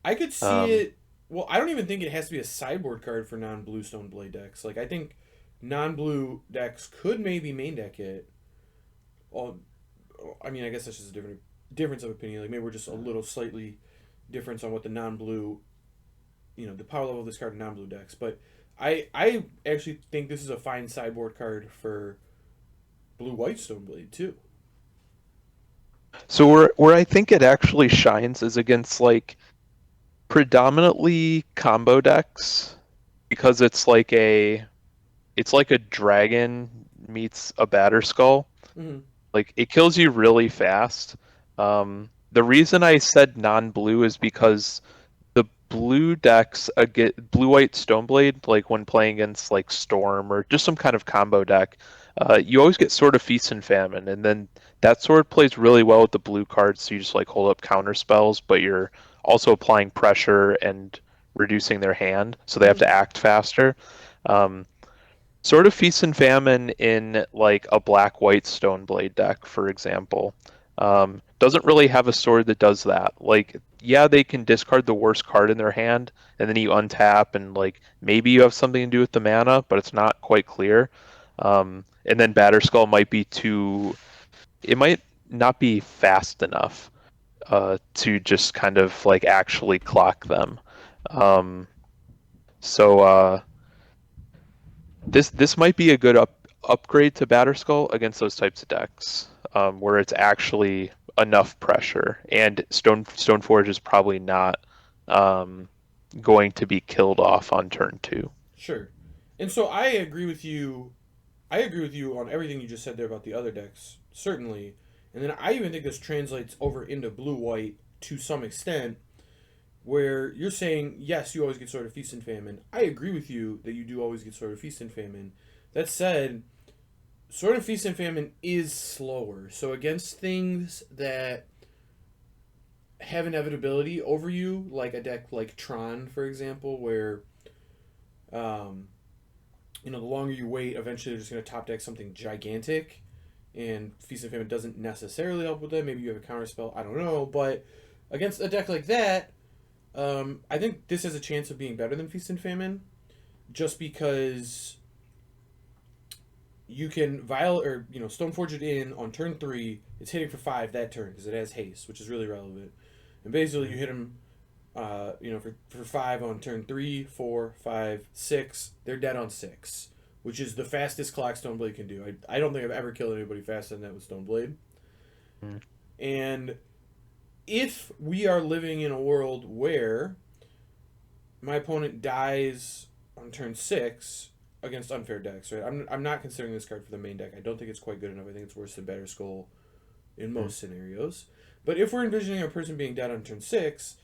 Speaker 1: I could see
Speaker 2: Um,
Speaker 1: it. Well, I don't even think it has to be a sideboard card for non-blue Stoneblade decks. Like, I think non-blue decks could maybe main deck it. Well, I mean, I guess that's just a difference of opinion. Like, maybe we're just a little slightly difference on what the non-blue, the power level of this card in non-blue decks. But I actually think this is a fine sideboard card for blue-white Stoneblade too.
Speaker 2: so where I think it actually shines is against like predominantly combo decks because it's like a dragon meets a Batterskull.
Speaker 1: Mm-hmm.
Speaker 2: Like it kills you really fast. The reason I said non-blue is because the blue decks get blue white Stoneblade, like when playing against like Storm or just some kind of combo deck, you always get Sword of Feast and Famine, and then that sword plays really well with the blue cards, so you just like hold up counter spells, but you're also applying pressure and reducing their hand, so they have
Speaker 1: Mm-hmm.
Speaker 2: to act faster. Um, Sort of Feast and Famine in like a black-white Stoneblade deck, for example, doesn't really have a sword that does that. Like, yeah, they can discard the worst card in their hand, and then you untap, and like maybe you have something to do with the mana, but it's not quite clear. And then Batterskull might be too. It might not be fast enough to just kind of like actually clock them. Um, so this might be a good upgrade to Batterskull against those types of decks, where it's actually enough pressure, and Stoneforge is probably not um, going to be killed off on turn 2.
Speaker 1: Sure. And so I agree with you. I agree with you on everything you just said there about the other decks, certainly. And then I even think this translates over into blue white to some extent, where you're saying, yes, you always get Sword of Feast and Famine. I agree with you that you do always get Sword of Feast and Famine. That said, Sword of Feast and Famine is slower. So against things that have inevitability over you, like a deck like Tron, for example, where um, the longer you wait, eventually they're just going to top deck something gigantic, and Feast and Famine doesn't necessarily help with that. Maybe you have a counterspell, I don't know, but against a deck like that, I think this has a chance of being better than Feast and Famine, just because you can Stoneforge it in on turn 3. It's hitting for 5 that turn because it has haste, which is really relevant. And basically, you hit them, for 5 on turn 3, 4, 5, 6. They're dead on 6, which is the fastest clock Stoneblade can do. I don't think I've ever killed anybody faster than that with Stoneblade.
Speaker 2: Mm.
Speaker 1: And if we are living in a world where my opponent dies on turn 6 against unfair decks, right? I'm not considering this card for the main deck. I don't think it's quite good enough. I think it's worse than Better Skull in most scenarios. But if we're envisioning a person being dead on turn 6,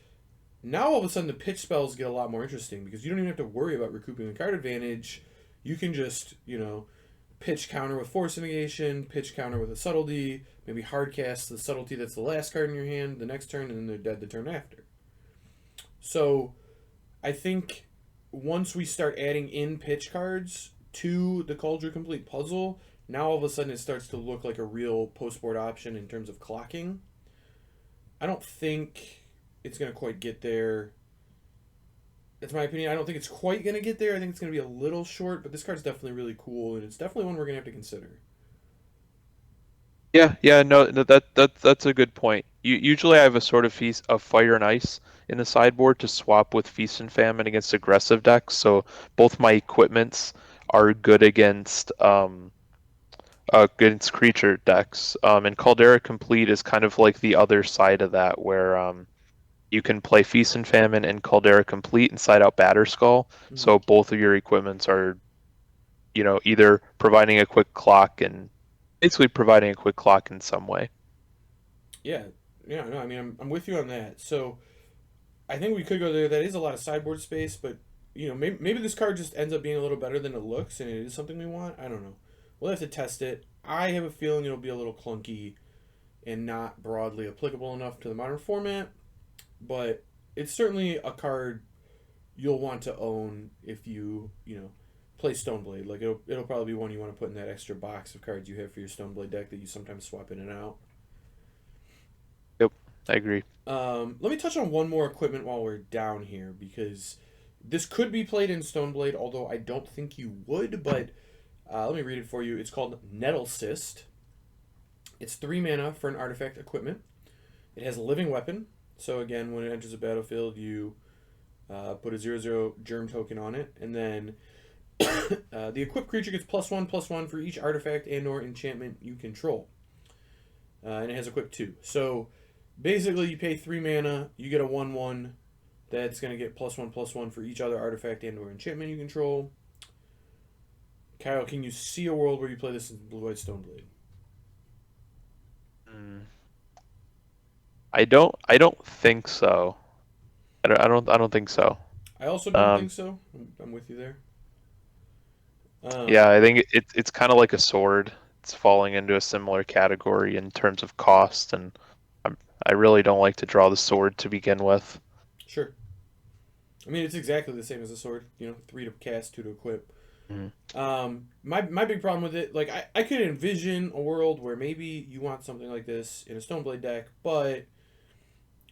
Speaker 1: now all of a sudden the pitch spells get a lot more interesting because you don't even have to worry about recouping the card advantage. You can just, pitch counter with force negation, pitch counter with a subtlety, maybe hard cast the subtlety that's the last card in your hand the next turn, and then they're dead the turn after. So I think once we start adding in pitch cards to the Cauldron Complete puzzle, now all of a sudden it starts to look like a real post-board option in terms of clocking. I don't think it's going to quite get there. That's my opinion. I don't think it's quite going to get there. I think it's going to be a little short, but this card's definitely really cool, and it's definitely one we're going to have to consider.
Speaker 2: Yeah, no, that's a good point. Usually I have a sort of feast of fire and ice in the sideboard to swap with feast and famine against aggressive decks. So both my equipments are good against creature decks. And Caldera Complete is kind of like the other side of that, where you can play Feast and Famine and Caldera Complete and side out Batterskull.
Speaker 1: Mm-hmm.
Speaker 2: So both of your equipments are, either providing a quick clock and basically providing a quick clock in some way.
Speaker 1: Yeah, yeah, no, I mean, I'm with you on that. So I think we could go there. That is a lot of sideboard space, but maybe this card just ends up being a little better than it looks, and it is something we want. I don't know. We'll have to test it. I have a feeling it'll be a little clunky and not broadly applicable enough to the modern format, but it's certainly a card you'll want to own if you play Stoneblade. Like it'll probably be one you want to put in that extra box of cards you have for your Stoneblade deck that you sometimes swap in and out.
Speaker 2: Yep, I agree.
Speaker 1: Let me touch on one more equipment while we're down here because this could be played in Stoneblade, although I don't think you would. But let me read it for you. It's called Nettlecyst. It's 3 mana for an artifact equipment. It has a living weapon. So again, when it enters a battlefield, you put a 0/0 germ token on it, and then the equipped creature gets +1/+1 for each artifact and/or enchantment you control. And it has equipped 2. So basically, you pay 3 mana, you get a 1/1 that's going to get +1/+1 for each other artifact and/or enchantment you control. Kyle, can you see a world where you play this in Blue-White Stoneblade?
Speaker 2: Mm. I don't think so. I don't think so.
Speaker 1: I also don't
Speaker 2: Um,
Speaker 1: think so. I'm with you there.
Speaker 2: yeah,
Speaker 1: Um,
Speaker 2: I think it's kind of like a sword. It's falling into a similar category in terms of cost, and I'm, I really don't like to draw the sword to begin with.
Speaker 1: sure. I mean, it's exactly the same as a sword. 3 to cast, 2 to equip.
Speaker 2: Mm.
Speaker 1: My big problem with it, like I could envision a world where maybe you want something like this in a Stoneblade deck, but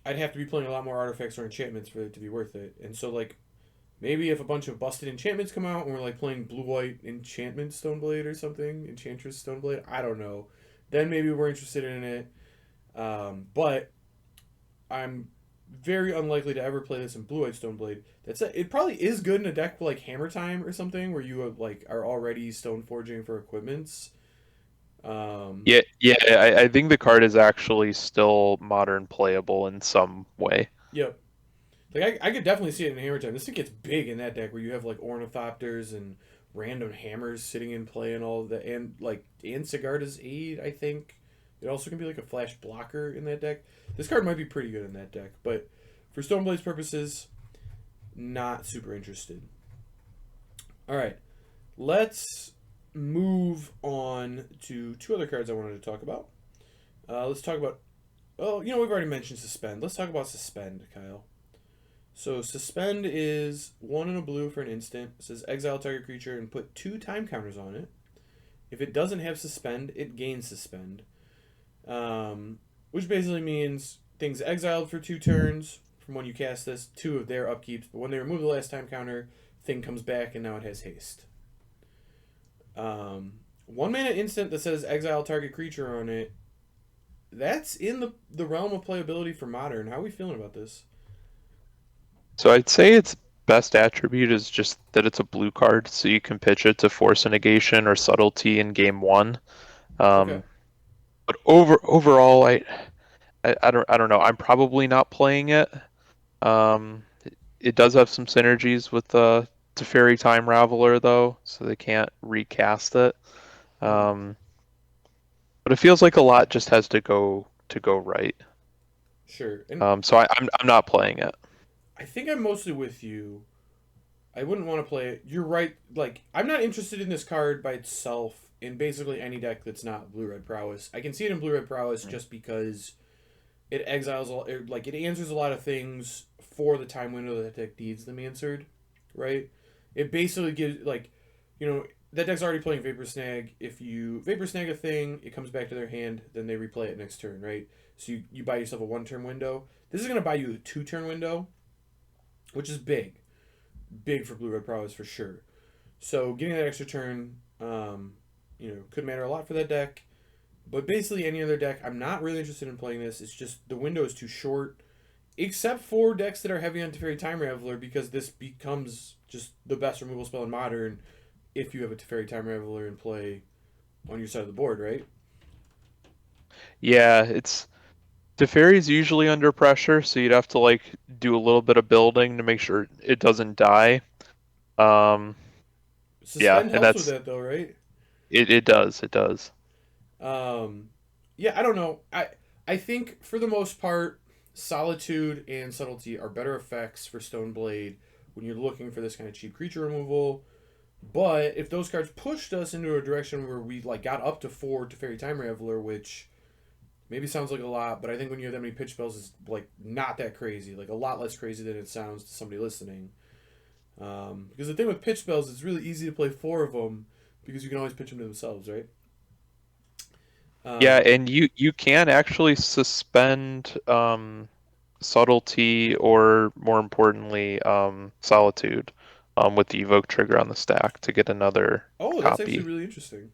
Speaker 1: I'd have to be playing a lot more artifacts or enchantments for it to be worth it. And so like maybe if a bunch of busted enchantments come out and we're like playing blue white enchantment Stoneblade or something, Enchantress Stoneblade, I don't know. Then maybe we're interested in it. But I'm very unlikely to ever play this in Blue White Stoneblade. It probably is good in a deck like Hammer Time or something where you are already stone forging for equipments. Um,
Speaker 2: Yeah, I think the card is actually still modern playable in some way.
Speaker 1: yep. Like I could definitely see it in Hammer Time. This thing gets big in that deck where you have like ornithopters and random hammers sitting in play and all of that, and Sigarda's Aid. I think it also can be like a flash blocker in that deck. This card might be pretty good in that deck, but for Stoneblade's purposes, not super interested. All right, let's move on to 2 other cards I wanted to talk about. Let's talk about. Oh, we've already mentioned Suspend. Let's talk about Suspend, Kyle. So Suspend is 1 and a blue for an instant. It says exile target creature and put 2 time counters on it. If it doesn't have Suspend, it gains Suspend. Which basically means things exiled for 2 turns from when you cast this, 2 of their upkeeps. But when they remove the last time counter, thing comes back and now it has haste. One mana instant that says exile target creature on it. That's in the realm of playability for modern. How are we feeling about this?
Speaker 2: So I'd say its best attribute is just that it's a blue card, so you can pitch it to force a negation or subtlety in game one.
Speaker 1: Okay.
Speaker 2: Um, but overall, I don't know. I'm probably not playing it. Um, it does have some synergies with the Teferi Time Raveler though, so they can't recast it.
Speaker 1: Hmm.
Speaker 2: Um, but it feels like a lot just has to go right.
Speaker 1: Sure. And
Speaker 2: So I'm not playing it.
Speaker 1: I think I'm mostly with you. I wouldn't want to play it. You're right. Like, I'm not interested in this card by itself in basically any deck that's not blue red prowess. I can see it in blue red prowess just because it exiles like it answers a lot of things for the time window that deck needs them answered, right? It basically gives like, you know, that deck's already playing Vapor Snag. If you Vapor Snag a thing, it comes back to their hand, then they replay it next turn, right? So you buy yourself a 1 turn window. This is gonna buy you a 2 turn window, which is big for blue red prowess for sure. So getting that extra turn, could matter a lot for that deck. But basically, any other deck, I'm not really interested in playing this. It's just the window is too short, except for decks that are heavy on Teferi Time Raveler, because this becomes just the best removal spell in Modern if you have a Teferi Time Raveler in play on your side of the board, right?
Speaker 2: Yeah, it's Teferi's usually under pressure, so you'd have to like do a little bit of building to make sure it doesn't die. Um, yeah,
Speaker 1: Suspend
Speaker 2: and
Speaker 1: helps with
Speaker 2: that's
Speaker 1: that, though, right?
Speaker 2: it does.
Speaker 1: Um, yeah, I don't know. I think for the most part, Solitude and Subtlety are better effects for Stoneblade when you're looking for this kind of cheap creature removal. But if those cards pushed us into a direction where we like got up to 4 to Fairy Time Raveler, which maybe sounds like a lot, but I think when you have that many pitch spells, is like not that crazy, like a lot less crazy than it sounds to somebody listening. Because the thing with pitch spells, it's really easy to play 4 of them because you can always pitch them to themselves, right?
Speaker 2: Yeah,
Speaker 1: Um,
Speaker 2: and you can actually suspend subtlety or more importantly solitude with the evoke trigger on the stack to get another
Speaker 1: oh, that's actually
Speaker 2: copy.
Speaker 1: really interesting.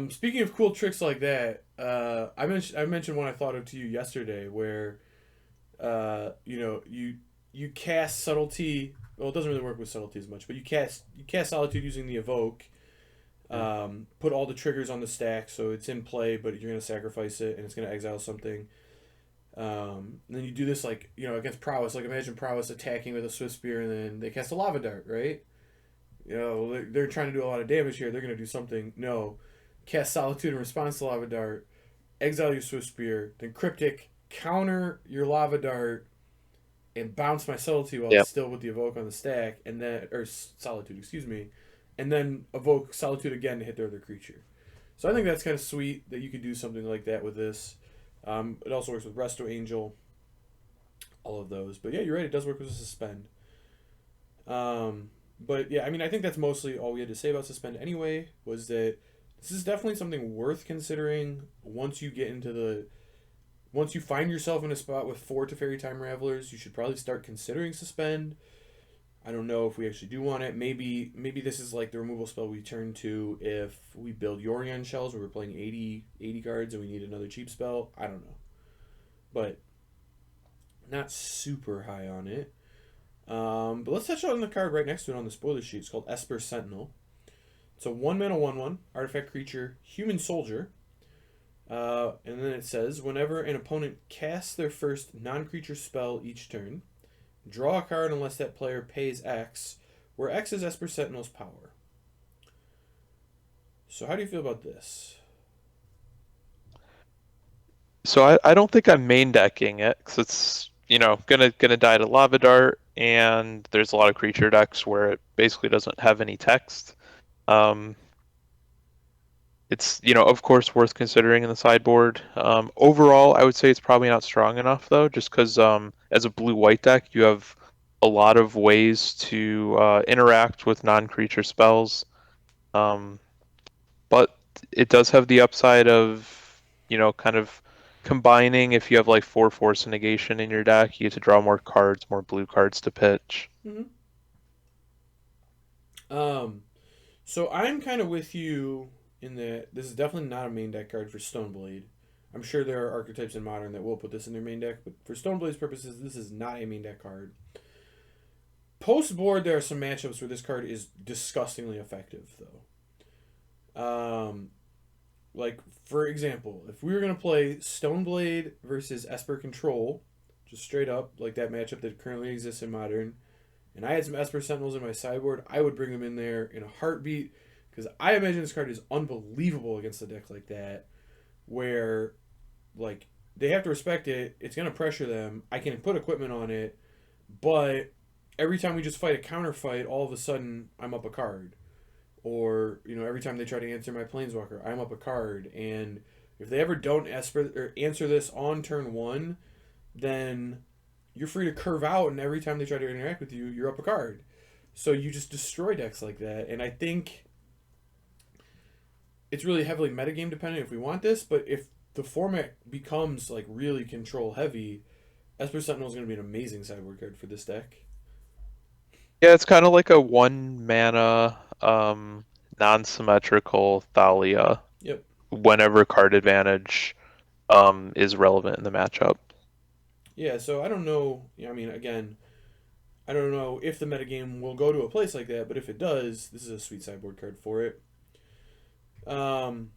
Speaker 1: Speaking of cool tricks like that, I mentioned one I thought of to you yesterday, where you cast subtlety. Well, it doesn't really work with subtlety as much, but you cast solitude using the evoke.
Speaker 2: Mm.
Speaker 1: Put all the triggers on the stack, so it's in play, but you're gonna sacrifice it, and it's gonna exile something. And then you do this like against prowess. Like imagine prowess attacking with a swift spear, and then they cast a lava dart, right? They're trying to do a lot of damage here. They're gonna do something. No, cast solitude in response to lava dart. Exile your swift spear. Then cryptic counter your lava dart and bounce my subtlety while it's
Speaker 2: Yep.
Speaker 1: still with the evoke on the stack, and then or solitude, excuse me, and then evoke solitude again to hit their other creature. So I think that's kind of sweet that you could do something like that with this. It also works with Resto Angel, all of those. But yeah, you're right. It does work with Suspend. But yeah, I mean, I think that's mostly all we had to say about Suspend anyway. Was that this is definitely something worth considering once you get into the once you find yourself in a spot with 4 Teferi Time Ravelers. You should probably start considering Suspend. I don't know if we actually do want it. Maybe this is like the removal spell we turn to if we build Yorion Shells where we're playing 80 cards and we need another cheap spell. I don't know. But not super high on it. But let's touch on the card right next to it on the spoiler sheet. It's called Esper Sentinel. It's a 1 mana 1/1 artifact creature, human soldier. And then it says whenever an opponent casts their first non creature spell each turn, draw a card unless that player pays X, where X is Esper Sentinel's power. So, how do you feel about this?
Speaker 2: So I don't think I'm main decking it because it's gonna die to lava dart, and there's a lot of creature decks where it basically doesn't have any text. Um, it's of course worth considering in the sideboard. Overall, I would say it's probably not strong enough though, just because as a blue-white deck, you have a lot of ways to interact with non-creature spells. Um, but it does have the upside of kind of combining. If you have like 4 force and negation in your deck, you get to draw more cards, more blue cards to pitch.
Speaker 1: Mm-hmm. Um, So I'm kind of with you in that this is definitely not a main deck card for Stoneblade. I'm sure there are archetypes in Modern that will put this in their main deck, but for Stoneblade's purposes, this is not a main deck card. Post board, there are some matchups where this card is disgustingly effective, though. Like, for example, if we were going to play Stoneblade versus Esper Control, just straight up, like that matchup that currently exists in Modern, and I had some Esper Sentinels in my sideboard, I would bring them in there in a heartbeat because I imagine this card is unbelievable against a deck like that, where, like, they have to respect it. It's going to pressure them. I can put equipment on it, but every time we just fight a counter fight, all of a sudden I'm up a card. Or, every time they try to answer my Planeswalker, I'm up a card. And if they ever don't answer this on turn one, then you're free to curve out, and every time they try to interact with you, you're up a card. So you just destroy decks like that. And I think it's really heavily metagame dependent if we want this, but if the format becomes like really control heavy, Esper Sentinel is going to be an amazing sideboard card for this deck.
Speaker 2: Yeah, it's kind of like a 1 mana non-symmetrical Thalia
Speaker 1: Yep.
Speaker 2: whenever card advantage is relevant in the matchup.
Speaker 1: Yeah, so I don't know. I mean, again, I don't know if the metagame will go to a place like that, but if it does, this is a sweet sideboard card for it. Um,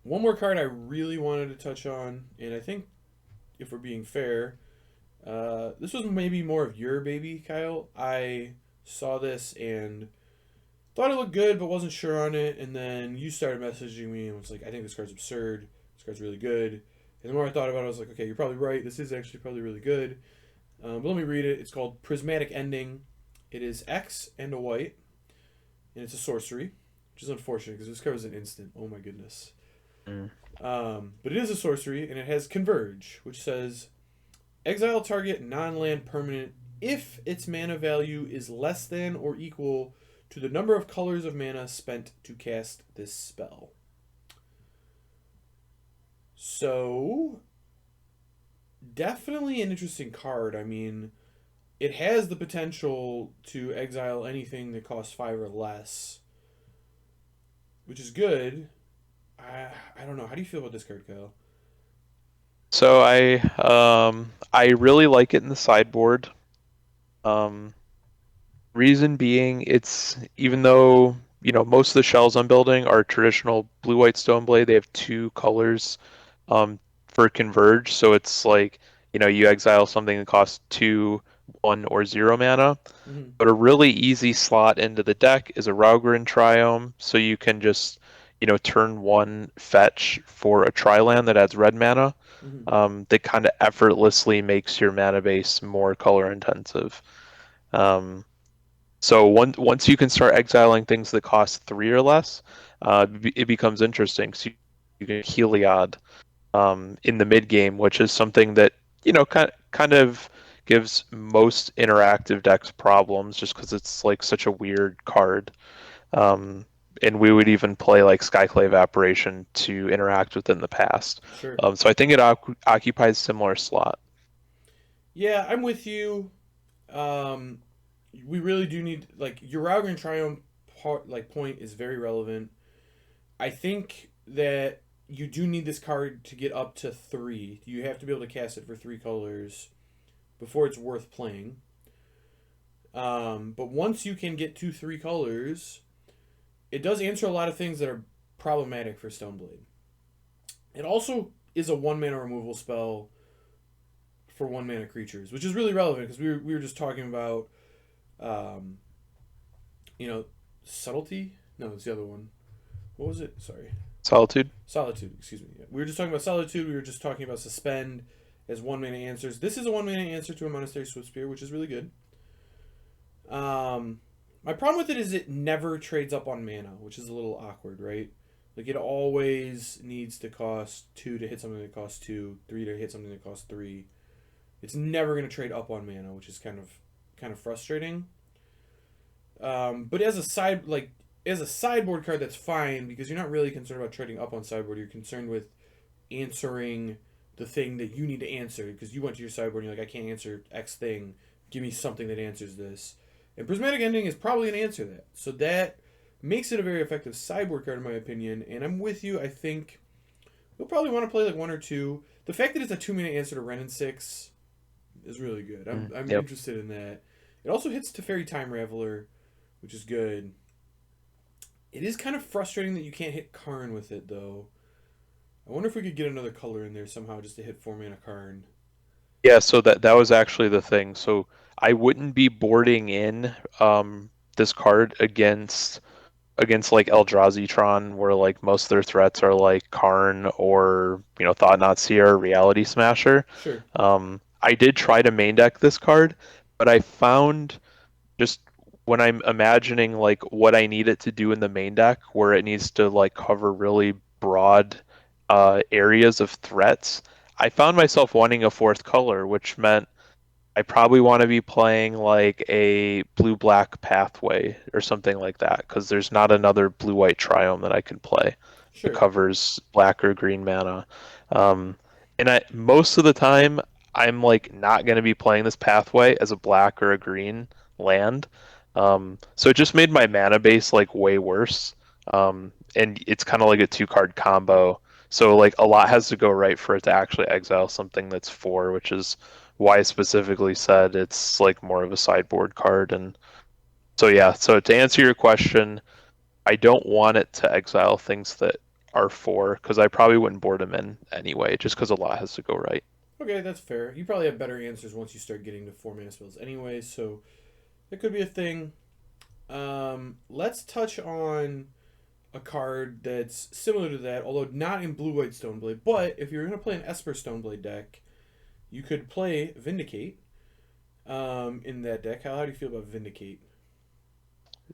Speaker 1: One more card I really wanted to touch on, and I think if we're being fair, this was maybe more of your baby, Kyle. I saw this and thought it looked good, but wasn't sure on it, and then you started messaging me and was like, I think this card's absurd. This card's really good. And the more I thought about it, I was like, okay, you're probably right. This is actually probably really good. But let me read it. It's called Prismatic Ending. It is X and a white, and it's a sorcery, which is unfortunate because this card is an instant. Oh my goodness.
Speaker 2: Mm.
Speaker 1: But it is a sorcery, and it has Converge, which says exile target non-land permanent if its mana value is less than or equal to the number of colors of mana spent to cast this spell. So, definitely an interesting card. I mean, it has the potential to exile anything that costs 5 or less, which is good. I don't know. How do you feel about this card, Kyle?
Speaker 2: So I really like it in the sideboard. Um, Reason being, it's even though most of the shells I'm building are traditional blue-white Stoneblade, they have 2 colors for Converge. So it's like you exile something that costs 2, 1, or 0 mana.
Speaker 1: Mm-hmm.
Speaker 2: But a really easy slot into the deck is a Raugrin Triome, so you can just turn 1 fetch for a Tri-land that adds red mana.
Speaker 1: Mm-hmm.
Speaker 2: That kind of effortlessly makes your mana base more color intensive. Um, so once you can start exiling things that cost 3 or less, it becomes interesting. So you can Heliod in the mid game, which is something that kind of gives most interactive decks problems, just because it's like such a weird card. Um, and we would even play like Skyclave Apparition to interact with in the past.
Speaker 1: Sure.
Speaker 2: So I think it occupies similar slot.
Speaker 1: Yeah, I'm with you. Um, we really do need like your Raugrin Triumph point is very relevant. I think that you do need this card to get up to 3. You have to be able to cast it for 3 colors before it's worth playing. But once you can get to 3 colors, it does answer a lot of things that are problematic for Stoneblade. It also is a 1 mana removal spell for 1 mana creatures, which is really relevant because we were just talking about, um, subtlety. No, it's the other one. What was it? Sorry,
Speaker 2: Solitude.
Speaker 1: Solitude. Excuse me. Yeah. We were just talking about Solitude. We were just talking about Suspend as 1 mana answers. This is a 1 mana answer to a Monastery Swiftspear, which is really good. My problem with it is it never trades up on mana, which is a little awkward, right? Like it always needs to cost 2 to hit something that costs 2, 3 to hit something that costs 3. It's never going to trade up on mana, which is kind of frustrating. But as a sideboard card, that's fine because you're not really concerned about trading up on sideboard. You're concerned with answering the thing that you need to answer because you went to your sideboard and you're like, I can't answer X thing. Give me something that answers this. And Prismatic Ending is probably an answer to that. So that makes it a very effective sideboard card in my opinion. And I'm with you. I think we'll probably want to play like one or two. The fact that it's a 2 minute answer to Ren and 6 is really good. I'm
Speaker 2: Yep.
Speaker 1: interested in that. It also hits Teferi Time Raveler, which is good. It is kind of frustrating that you can't hit Karn with it though. I wonder if we could get another color in there somehow just to hit 4 mana Karn.
Speaker 2: Yeah, so that was actually the thing. So I wouldn't be boarding in this card against like Eldrazi Tron, where like most of their threats are like Karn or Thought Not Seer, Reality Smasher.
Speaker 1: Sure.
Speaker 2: I did try to main deck this card, but I found just when I'm imagining like what I need it to do in the main deck, where it needs to like cover really broad areas of threats, I found myself wanting a fourth color, which meant I probably want to be playing like a blue black pathway or something like that because there's not another blue white triome that I can play that
Speaker 1: Sure.
Speaker 2: covers black or green mana. Um, and most of the time I'm like not going to be playing this pathway as a black or a green land. So it just made my mana base like way worse. And it's kind of like a two card combo. So like a lot has to go right for it to actually exile something that's four, which is why I specifically said it's like more of a sideboard card. And so yeah, so to answer your question, I don't want it to exile things that are four because I probably wouldn't board them in anyway, just because a lot has to go right.
Speaker 1: Okay, that's fair. You probably have better answers once you start getting to 4 mana spells anyway, so that could be a thing. Let's touch on a card that's similar to that, although not in blue white Stoneblade. But if you're going to play an Esper Stoneblade deck, you could play Vindicate in that deck. How do you feel about Vindicate?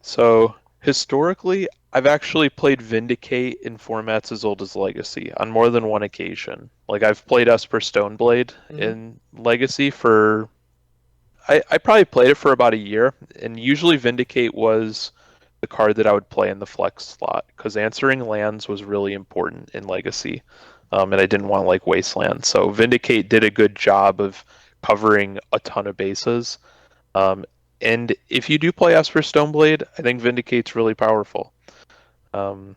Speaker 2: So historically, I've actually played Vindicate in formats as old as Legacy on more than one occasion. Like I've played Esper Stoneblade
Speaker 1: Mm-hmm.
Speaker 2: in Legacy for I probably played it for about a year, and usually Vindicate was the card that I would play in the flex slot because answering lands was really important in Legacy, and I didn't want like Wasteland. So Vindicate did a good job of covering a ton of bases. Um, and if you do play Esper Stoneblade, I think Vindicate's really powerful. Um,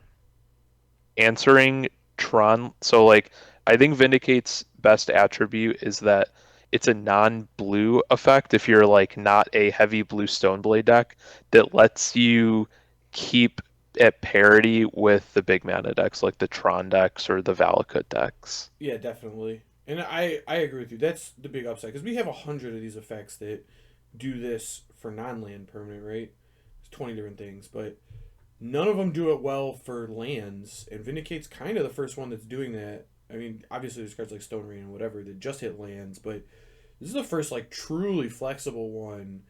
Speaker 2: answering Tron. So like I think Vindicate's best attribute is that it's a non-blue effect if you're like not a heavy blue Stoneblade deck that lets you keep at parity with the big mana decks like the Tron decks or the Valakut decks.
Speaker 1: Yeah, definitely. And I agree with you. That's the big upside because we have 100 of these effects that do this for non-land permanent, right? It's 20 different things, but none of them do it well for lands. And Vindicate's kind of the first one that's doing that. I mean, obviously there's cards like Stone Rain and whatever that just hit lands, but this is the first like truly flexible one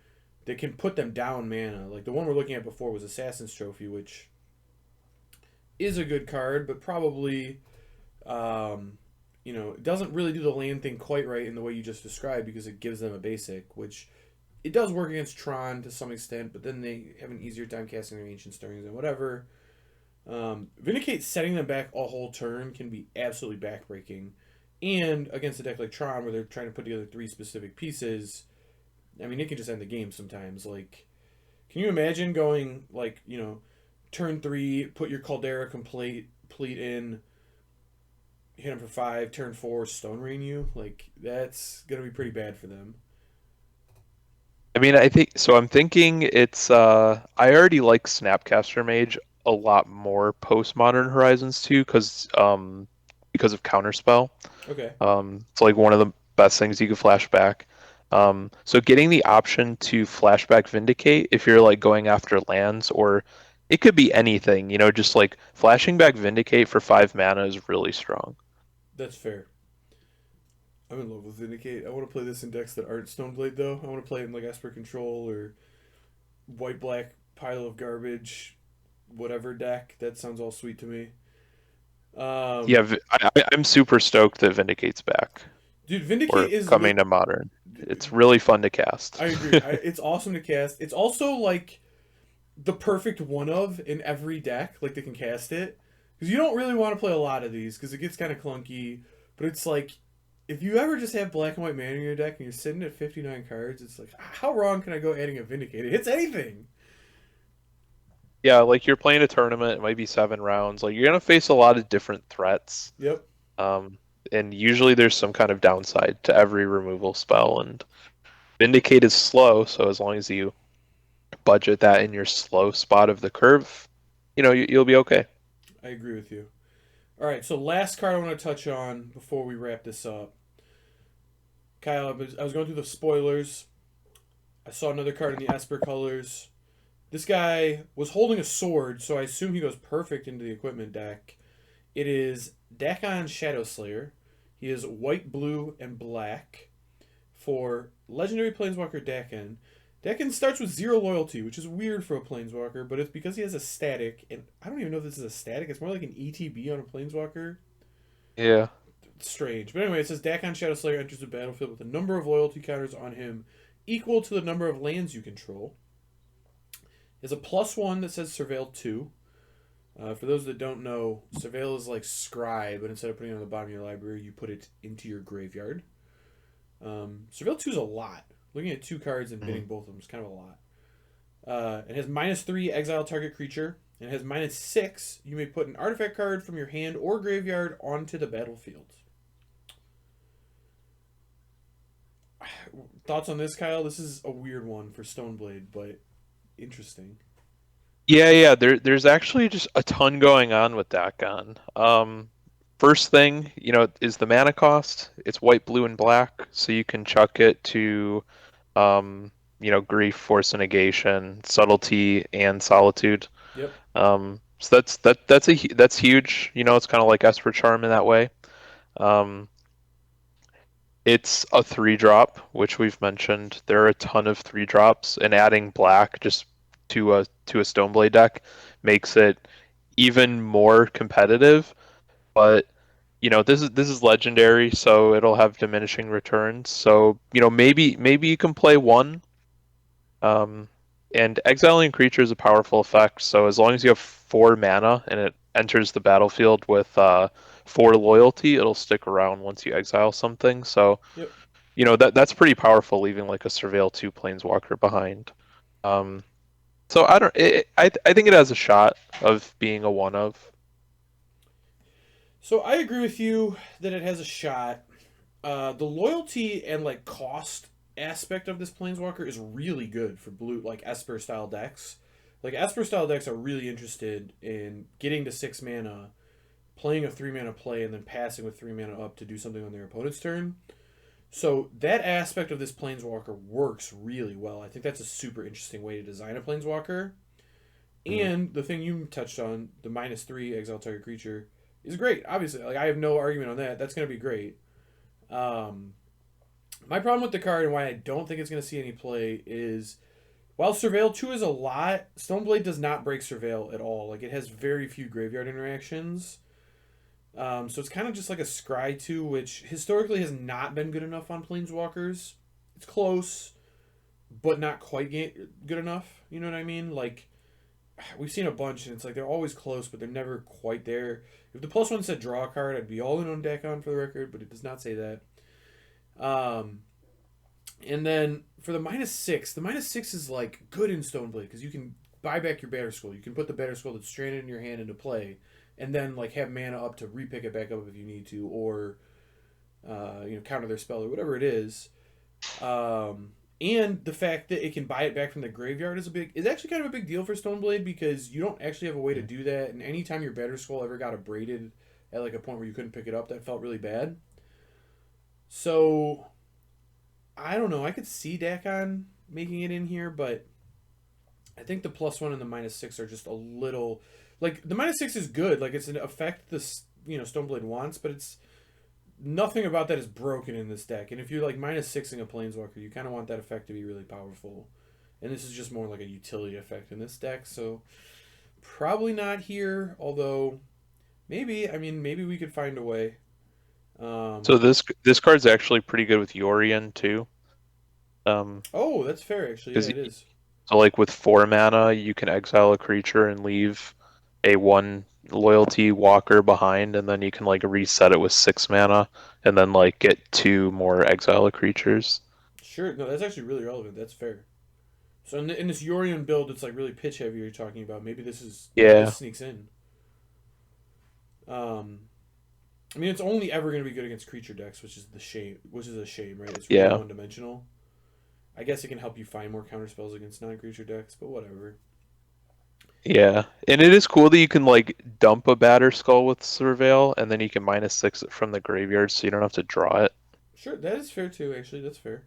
Speaker 1: that can put them down mana. Like the one we're looking at before was Assassin's Trophy, which is a good card, but probably um, it doesn't really do the land thing quite right in the way you just described because it gives them a basic, which it does work against Tron to some extent, but then they have an easier time casting their Ancient Stirrings and whatever. Vindicate setting them back a whole turn can be absolutely backbreaking. And against a deck like Tron, where they're trying to put together three specific pieces, I mean, it can just end the game sometimes. Like, can you imagine going, like, turn three, put your Caldera complete in, hit them for five, turn four, Stone Rain you? Like, that's going to be pretty bad for them.
Speaker 2: I mean, I think so. I'm thinking it's I already like Snapcaster Mage a lot more post Modern Horizons 2 because of Counterspell.
Speaker 1: Okay.
Speaker 2: It's like one of the best things you can flashback. So getting the option to flashback Vindicate if you're like going after lands or it could be anything, just like flashing back Vindicate for 5 mana is really strong.
Speaker 1: That's fair. I'm in love with Vindicate. I want to play this in decks that aren't Stoneblade though. I want to play it in like Esper Control or white black pile of garbage, whatever deck. That sounds all sweet to me.
Speaker 2: Yeah,
Speaker 1: Um,
Speaker 2: I'm super stoked that Vindicate's back
Speaker 1: dude,
Speaker 2: or
Speaker 1: Vindicate is
Speaker 2: coming to Modern. It's really fun to cast.
Speaker 1: I agree. It's awesome to cast. It's also like the perfect one of in every deck, like they can cast it. Because you don't really want to play a lot of these because it gets kind of clunky. But it's like if you ever just have black and white mana in your deck and you're sitting at 59 cards, it's like how wrong can I go adding a Vindicate? It hits anything.
Speaker 2: Yeah, like you're playing a tournament, it might be 7 rounds. Like you're gonna face a lot of different threats.
Speaker 1: Yep,
Speaker 2: Um, and usually there's some kind of downside to every removal spell. And Vindicate is slow, so as long as you budget that in your slow spot of the curve, you'll be okay.
Speaker 1: I agree with you. All right, so last card I want to touch on before we wrap this up. Kyle, I was going through the spoilers. I saw another card in the Esper colors. This guy was holding a sword, so I assume he goes perfect into the equipment deck. It is Dakon Shadowslayer. He is white, blue, and black for Legendary Planeswalker Dakon. Dakon starts with 0 loyalty, which is weird for a Planeswalker, but it's because he has a static, and I don't even know if this is a static. It's more like an ETB on a Planeswalker.
Speaker 2: Yeah.
Speaker 1: It's strange. But anyway, it says Dakon Shadowslayer enters the battlefield with a number of loyalty counters on him equal to the number of lands you control. Is a +1 that says Surveil 2. For those that don't know, Surveil is like Scry, but instead of putting it on the bottom of your library, you put it into your graveyard. Surveil 2 is a lot. Looking at 2 cards and bidding both of them is kind of a lot. It has -3, exile target creature. And it has -6, you may put an artifact card from your hand or graveyard onto the battlefield. Thoughts on this, Kyle? This is a weird one for Stoneblade, but interesting.
Speaker 2: Yeah. There's actually just a ton going on with Dagon. First thing, is the mana cost. It's white, blue, and black, so you can chuck it to, grief, force, and negation, subtlety, and solitude.
Speaker 1: Yep.
Speaker 2: So that's huge. It's kind of like Esper Charm in that way. Um, it's a 3 drop, which we've mentioned. There are a ton of 3 drops, and adding black just to a Stoneblade deck makes it even more competitive. But this is legendary, so it'll have diminishing returns. So maybe you can play one. Um, and exiling creature is a powerful effect. So as long as you have 4 mana and it enters the battlefield with 4 loyalty, it'll stick around once you exile something. So
Speaker 1: Yep.
Speaker 2: that's pretty powerful, leaving like a Surveil 2 Planeswalker behind. Um, so I don't. I think it has a shot of being a one of.
Speaker 1: So I agree with you that it has a shot. The loyalty and like cost aspect of this planeswalker is really good for blue like Esper style decks. Like Esper style decks are really interested in getting to 6 mana, playing a 3 mana play, and then passing with 3 mana up to do something on their opponent's turn. So that aspect of this planeswalker works really well. I think that's a super interesting way to design a planeswalker.
Speaker 2: Mhm.
Speaker 1: And the thing you touched on, the -3 exile target creature, is great. Obviously, like I have no argument on that. That's going to be great. Um, my problem with the card and why I don't think it's going to see any play is while Surveil 2 is a lot, Stoneblade does not break Surveil at all. Like it has very few graveyard interactions. So it's kind of just like a Scry 2, which historically has not been good enough on Planeswalkers. It's close, but not quite good enough. You know what I mean? Like we've seen a bunch, and it's like they're always close, but they're never quite there. If the +1 said draw a card, I'd be all in on Dakon for the record, but it does not say that. Um, and then for the -6, the -6 is like good in Stoneblade because you can buy back your Batter Skull. You can put the Batter Skull that's stranded in your hand into play, and then like have mana up to repick it back up if you need to, or counter their spell or whatever it is. And the fact that it can buy it back from the graveyard is actually kind of a big deal for Stoneblade because you don't actually have a way to do that. And anytime your Batter Skull ever got abraded at like a point where you couldn't pick it up, that felt really bad. So I don't know. I could see Dakon making it in here, but I think the +1 and the -6 are just a little like the -6 is good. Like it's an effect this Stoneblade wants, but it's nothing about that is broken in this deck. And if you're like -6ing a Planeswalker, you kind of want that effect to be really powerful. And this is just more like a utility effect in this deck, so probably not here. Although maybe, I mean, maybe we could find a way.
Speaker 2: So
Speaker 1: Um,
Speaker 2: this card's actually pretty good with Yorion too.
Speaker 1: oh, that's fair actually. Yeah,
Speaker 2: Because
Speaker 1: it is.
Speaker 2: so like with 4 mana, you can exile a creature and leave a 1 loyalty walker behind, and then you can like reset it with 6 mana, and then like get 2 more exile creatures.
Speaker 1: Sure. No, that's actually really relevant. That's fair. So in this Yorion build, it's like really pitch heavy. You're talking about maybe
Speaker 2: Yeah.
Speaker 1: this sneaks in. Um, I mean, it's only ever going to be good against creature decks, which is a shame, right? It's really
Speaker 2: Yeah.
Speaker 1: one dimensional. I guess it can help you find more counterspells against non-creature decks, but whatever.
Speaker 2: Yeah. And it is cool that you can like dump a batter skull with Surveil and then you can -6 it from the graveyard so you don't have to draw it.
Speaker 1: Sure, that is fair too. Actually, that's fair.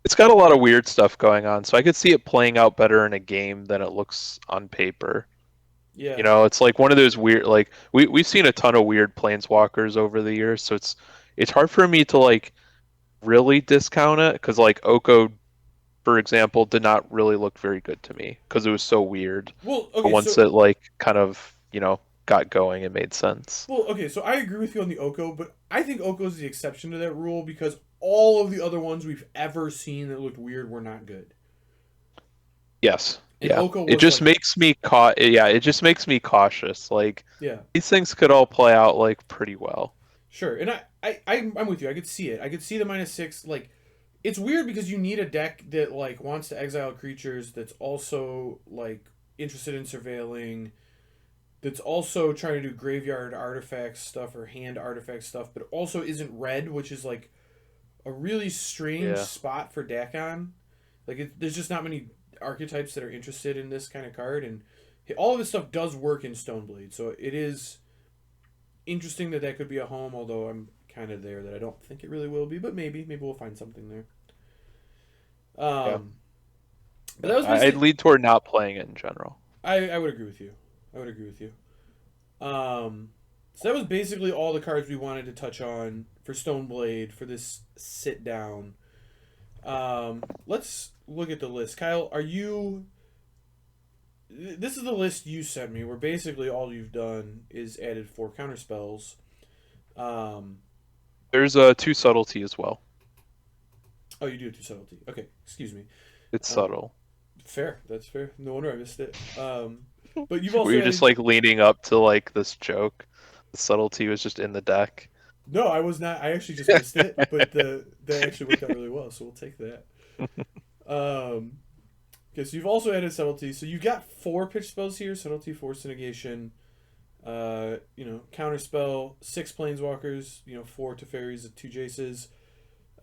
Speaker 2: It's got a lot of weird stuff going on, so I could see it playing out better in a game than it looks on paper.
Speaker 1: Yeah.
Speaker 2: You know, it's like one of those weird like we've seen a ton of weird planeswalkers over the years, so it's hard for me to like really discount it because like Oko, for example, did not really look very good to me because it was so weird.
Speaker 1: Well,
Speaker 2: But
Speaker 1: okay,
Speaker 2: once
Speaker 1: so
Speaker 2: it like kind of, got going, it made sense.
Speaker 1: I agree with you on the Oko, but I think Oko is the exception to that rule because all of the other ones we've ever seen that looked weird were not good.
Speaker 2: Yes.
Speaker 1: And
Speaker 2: Yeah.
Speaker 1: Oko
Speaker 2: It
Speaker 1: was
Speaker 2: just
Speaker 1: like,
Speaker 2: makes me yeah, it just makes me cautious. Like
Speaker 1: yeah,
Speaker 2: these things could all play out like pretty well.
Speaker 1: sure. And I'm with you. I could see it. I could see the -6. Like, it's weird because you need a deck that like wants to exile creatures that's also like interested in surveilling, that's also trying to do graveyard artifact stuff or hand artifact stuff, but also isn't red, which is like a really strange
Speaker 2: Yeah.
Speaker 1: spot for Dakon. There's just not many archetypes that are interested in this kind of card, and all of this stuff does work in Stoneblade. So it is interesting that that could be a home. Although I'm kind of there that I don't think it really will be, but maybe we'll find something there.
Speaker 2: Yeah.
Speaker 1: Um, but that was
Speaker 2: I'd
Speaker 1: basically.
Speaker 2: lead toward not playing it in general.
Speaker 1: I would agree with you. I would agree with you. So that was basically all the cards we wanted to touch on for Stoneblade for this sit down. Let's look at the list. Kyle, are you? This is the list you sent me, where basically all you've done is added 4 counterspells. Um,
Speaker 2: There's two subtlety as well.
Speaker 1: oh, you do it to subtlety. Okay, excuse me.
Speaker 2: It's
Speaker 1: Uh,
Speaker 2: subtle.
Speaker 1: Fair. That's fair. No wonder I missed it. But you've
Speaker 2: Were
Speaker 1: also
Speaker 2: you just
Speaker 1: added.
Speaker 2: like leaning up to like this joke? The subtlety was just in the deck.
Speaker 1: No, I was not. I actually just missed it, but that actually worked out really well. So we'll take that. Um, okay, so you've also added subtlety. So you got 4 pitch spells here: subtlety, force negation. Counterspell, 6 planeswalkers. 4 Teferis, 2 Jaces,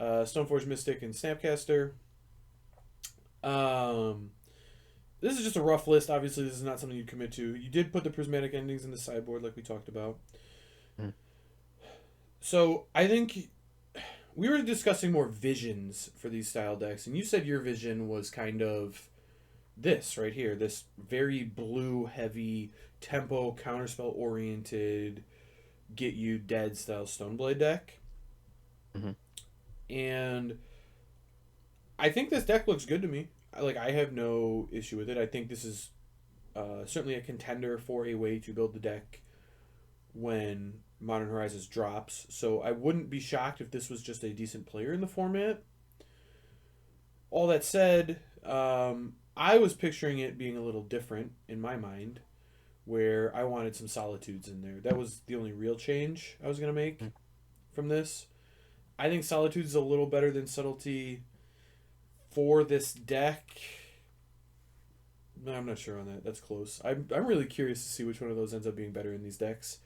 Speaker 1: Stoneforge Mystic, and Snapcaster. Um, this is just a rough list. Obviously, this is not something you commit to. You did put the prismatic endings in the sideboard, like we talked about.
Speaker 2: Mm.
Speaker 1: So I think we were discussing more visions for these style decks, and you said your vision was kind of this right here, this very blue heavy tempo counterspell oriented get you dead style Stoneblade deck.
Speaker 2: Mm-hmm.
Speaker 1: And I think this deck looks good to me. I have no issue with it. I think this is certainly a contender for a way to build the deck when Modern Horizons drops. So I wouldn't be shocked if this was just a decent player in the format. All that said, I was picturing it being a little different in my mind, where I wanted some solitudes in there. That was the only real change I was going to make from this. I think solitude is a little better than subtlety for this deck. No, I'm not sure on that. That's close. I'm really curious to see which one of those ends up being better in these decks.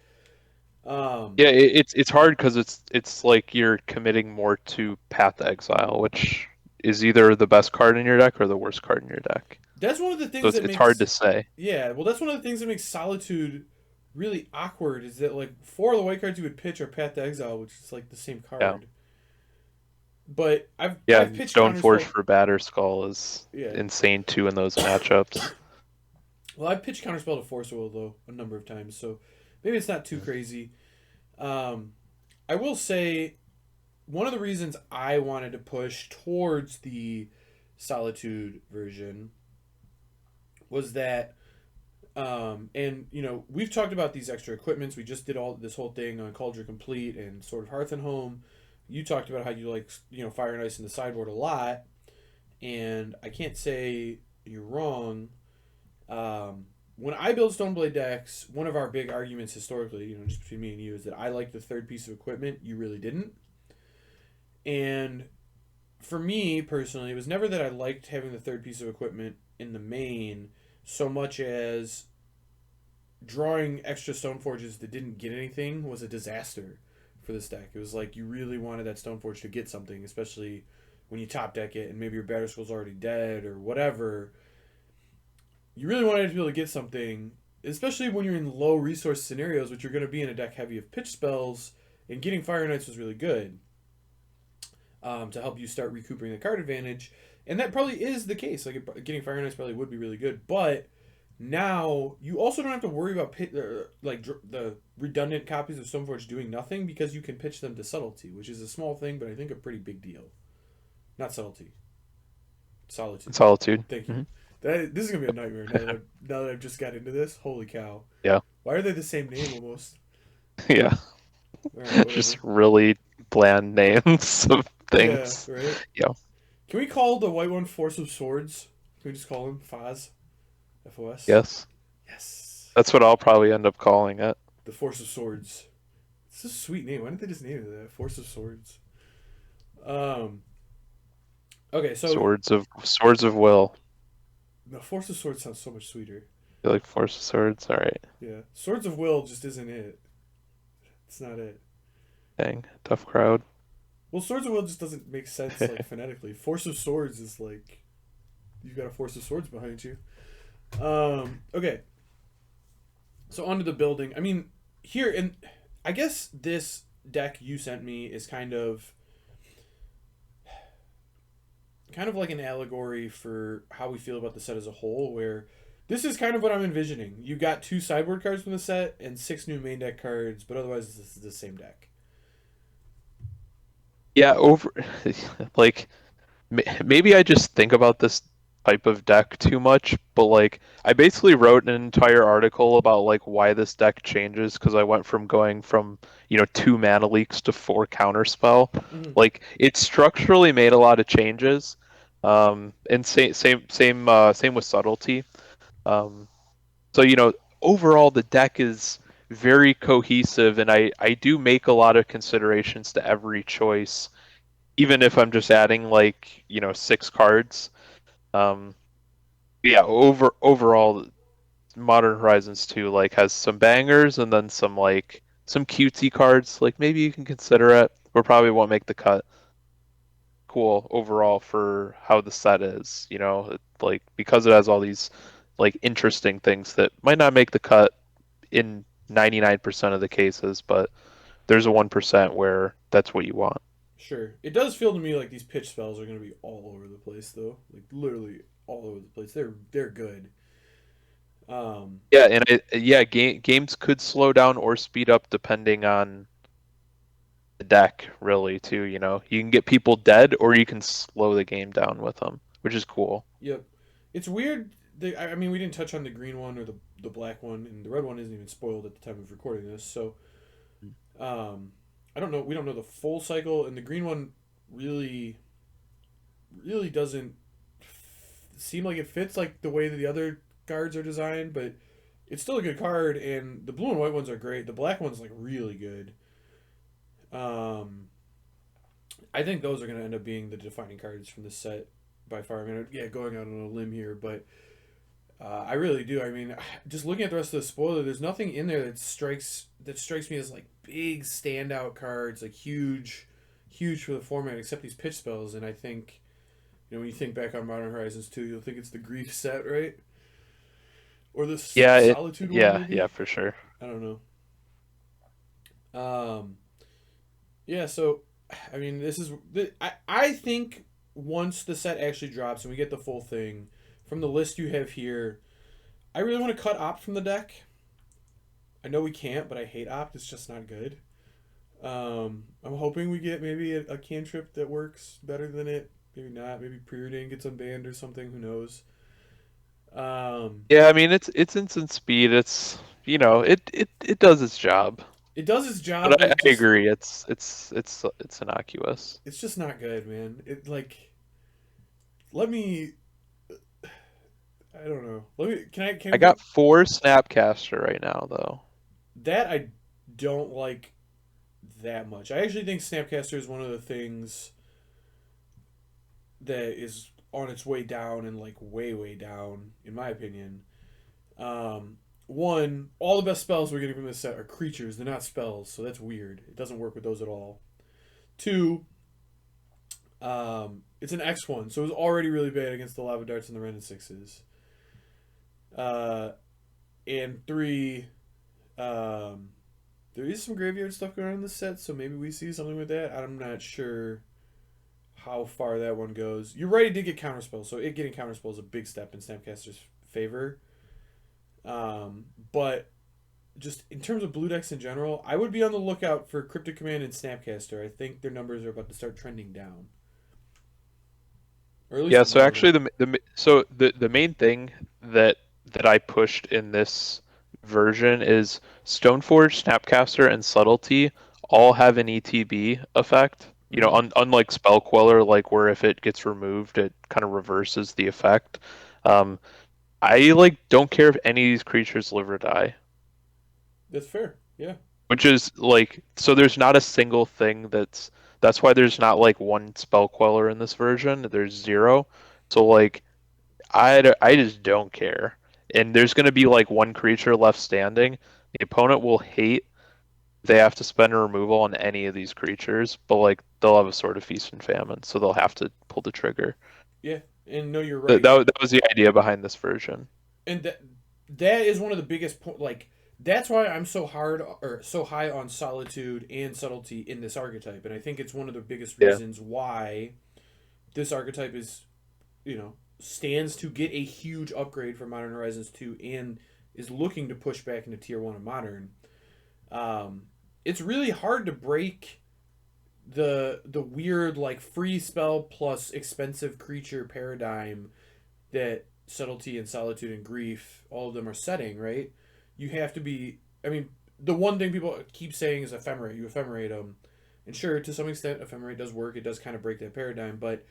Speaker 2: Yeah, it's hard because it's like you're committing more to Path to Exile, which is either the best card in your deck or the worst card in your deck.
Speaker 1: That's one of the
Speaker 2: So
Speaker 1: things
Speaker 2: it's
Speaker 1: that
Speaker 2: it's hard
Speaker 1: makes.
Speaker 2: to say.
Speaker 1: Yeah, well, that's one of the things that makes solitude really awkward. Is that like 4 of the white cards you would pitch are Path to Exile, which is like the same
Speaker 2: Yeah.
Speaker 1: card. But I've
Speaker 2: Yeah,
Speaker 1: I've
Speaker 2: and
Speaker 1: pitched
Speaker 2: Stoneforge
Speaker 1: Counterspell.
Speaker 2: for Batter Skull is
Speaker 1: Yeah.
Speaker 2: insane too in those matchups.
Speaker 1: Well, I've pitched Counterspell to Force Will though a number of times, so maybe it's not too crazy. I will say one of the reasons I wanted to push towards the Solitude version was that, and we've talked about these extra equipments. We just did all this whole thing on Cauldron Complete and Sword of Hearth and Home. You talked about how you like Fire and Ice in the sideboard a lot, and I can't say you're wrong. When I build Stoneblade decks, one of our big arguments historically, just between me and you, is that I like the third piece of equipment. You really didn't. And for me personally, it was never that I liked having the third piece of equipment in the main so much as drawing extra Stoneforges that didn't get anything was a disaster for this deck. It was like you really wanted that Stoneforge to get something, especially when you top deck it and maybe your Batterskull's already dead or whatever. You really wanted it to be able to get something, especially when you're in low resource scenarios, which you're going to be in a deck heavy of pitch spells, and getting Fire Knights was really good to help you start recouping the card advantage. And that probably is the case. Like getting Fire Knights probably would be really good, but now you also don't have to worry about the redundant copies of Stoneforge doing nothing because you can pitch them to Subtlety, which is a small thing, but I think a pretty big deal. Not Subtlety, Solitude.
Speaker 2: Solitude.
Speaker 1: Thank you.
Speaker 2: Mm-hmm.
Speaker 1: This is gonna be a nightmare now that I've just got into this. Holy cow!
Speaker 2: Yeah.
Speaker 1: Why are they the same name almost?
Speaker 2: Yeah.
Speaker 1: All right,
Speaker 2: Just
Speaker 1: whatever.
Speaker 2: really bland names of
Speaker 1: Yeah,
Speaker 2: things.
Speaker 1: right.
Speaker 2: Yeah.
Speaker 1: Can we call the white one Force of Swords? Can we just call him Faz? FOS?
Speaker 2: Yes.
Speaker 1: Yes.
Speaker 2: That's what I'll probably end up calling it.
Speaker 1: The Force of Swords. It's a sweet name. Why didn't they just name it that? Force of Swords. Um. Okay, so
Speaker 2: Swords of Will.
Speaker 1: the Force of Swords sounds so much sweeter.
Speaker 2: You like Force of Swords? All right.
Speaker 1: Yeah, Swords of Will just isn't it. It's not it.
Speaker 2: Dang, tough crowd.
Speaker 1: Well, Swords of Will just doesn't make sense like phonetically. Force of Swords is like you've got a Force of Swords behind you. Okay. So onto the building. I mean, here and I guess this deck you sent me is kind of like an allegory for how we feel about the set as a whole, where this is kind of what I'm envisioning. You got 2 sideboard cards from the set and 6 new main deck cards, but otherwise this is the same deck.
Speaker 2: Yeah, like maybe I just think about this type of deck too much, but like I basically wrote an entire article about like why this deck changes because I went from going from, 2 mana leaks to 4 counterspell.
Speaker 1: Mm-hmm.
Speaker 2: Like it structurally made a lot of changes. And same with subtlety. Um, so overall the deck is very cohesive and I do make a lot of considerations to every choice, even if I'm just adding like, 6 cards. Um, yeah, overall, Modern Horizons 2 like has some bangers and then some cutesy cards. Like maybe you can consider it, but probably won't make the cut. Cool overall for how the set is, like because it has all these like interesting things that might not make the cut in 99% of the cases, but there's a 1% where that's what you want.
Speaker 1: Sure. It does feel to me like these pitch spells are going to be all over the place, though. Like literally all over the place. They're good. Um,
Speaker 2: Yeah, and games could slow down or speed up depending on the deck, really, too. You can get people dead, or you can slow the game down with them, which is cool.
Speaker 1: yep. It's weird. I mean, we didn't touch on the green one or the black one, and the red one isn't even spoiled at the time of recording this. So, um, I don't know. We don't know the full cycle, and the green one really, really doesn't seem like it fits like the way that the other cards are designed, but it's still a good card. And the blue and white ones are great. The black one's like really good. Um, I think those are going to end up being the defining cards from this set by far. I mean, yeah, going out on a limb here, but I really do. I mean, just looking at the rest of the spoiler, there's nothing in there that strikes me as like big standout cards, like huge for the format, except these pitch spells. And I think, when you think back on Modern Horizons 2, you'll think it's the Grief set, right? Or the
Speaker 2: Yeah,
Speaker 1: Solitude one,
Speaker 2: yeah,
Speaker 1: maybe.
Speaker 2: for sure.
Speaker 1: I don't know. Yeah. So, I mean, I think once the set actually drops and we get the full thing from the list you have here, I really want to cut Opt from the deck. I know we can't, but I hate Opt. It's just not good. I'm hoping we get maybe a cantrip that works better than it. Maybe not. Maybe Preordain gets unbanned or something. Who knows? Um,
Speaker 2: Yeah, I mean it's instant speed. It's it does its job.
Speaker 1: it does its job,
Speaker 2: But
Speaker 1: but
Speaker 2: I agree. It's innocuous.
Speaker 1: it's just not good, man. It like let me. I don't know. Let me. Can
Speaker 2: I
Speaker 1: we get
Speaker 2: got 4 Snapcaster right now though.
Speaker 1: that? I don't like that much. I actually think Snapcaster is one of the things that is on its way down and like way down in my opinion. Um, One, all the best spells we're getting from this set are creatures. They're not spells, so that's weird. It doesn't work with those at all. Two, it's an X1, so it was already really bad against the Lava Darts and the Ren and Sixes. Uh, and three, um, there is some graveyard stuff going on in this set, so maybe we see something with that. I'm not sure how far that one goes. You're right, it did get Counterspell, so it getting Counterspell is a big step in Snapcaster's favor. But just in terms of blue decks in general, I would be on the lookout for Cryptic Command and Snapcaster. I think their numbers are about to start trending down, or at least
Speaker 2: Yeah, so
Speaker 1: one of them.
Speaker 2: actually the main thing that I pushed in this version is Stoneforge, Snapcaster, and Subtlety all have an ETB effect. You know,
Speaker 1: Mm-hmm.
Speaker 2: unlike Spell Queller, like where if it gets removed, it kind of reverses the effect. Um, I like don't care if any of these creatures live or die,
Speaker 1: That's fair. Yeah.
Speaker 2: which is like so there's not a single thing that's why there's not like one Spell Queller in this version. There's zero. So like I just don't care. And there's going to be like one creature left standing. The opponent will hate they have to spend a removal on any of these creatures, but like they'll have a sort of feast and famine, so they'll have to pull the trigger.
Speaker 1: Yeah. And no, you're
Speaker 2: That,
Speaker 1: right.
Speaker 2: that, that was the idea behind this version.
Speaker 1: And that is one of the biggest like that's why I'm so hard or so high on solitude and subtlety in this archetype, and I think it's one of the biggest
Speaker 2: Yeah.
Speaker 1: reasons why this archetype is stands to get a huge upgrade from Modern Horizons 2 and is looking to push back into tier 1 of Modern. Um, it's really hard to break the weird like free spell plus expensive creature paradigm that subtlety and solitude and grief all of them are setting, right? You have to be, I mean, the one thing people keep saying is ephemerate. You ephemerate them, and sure, to some extent ephemerate does work. It does kind of break that paradigm, but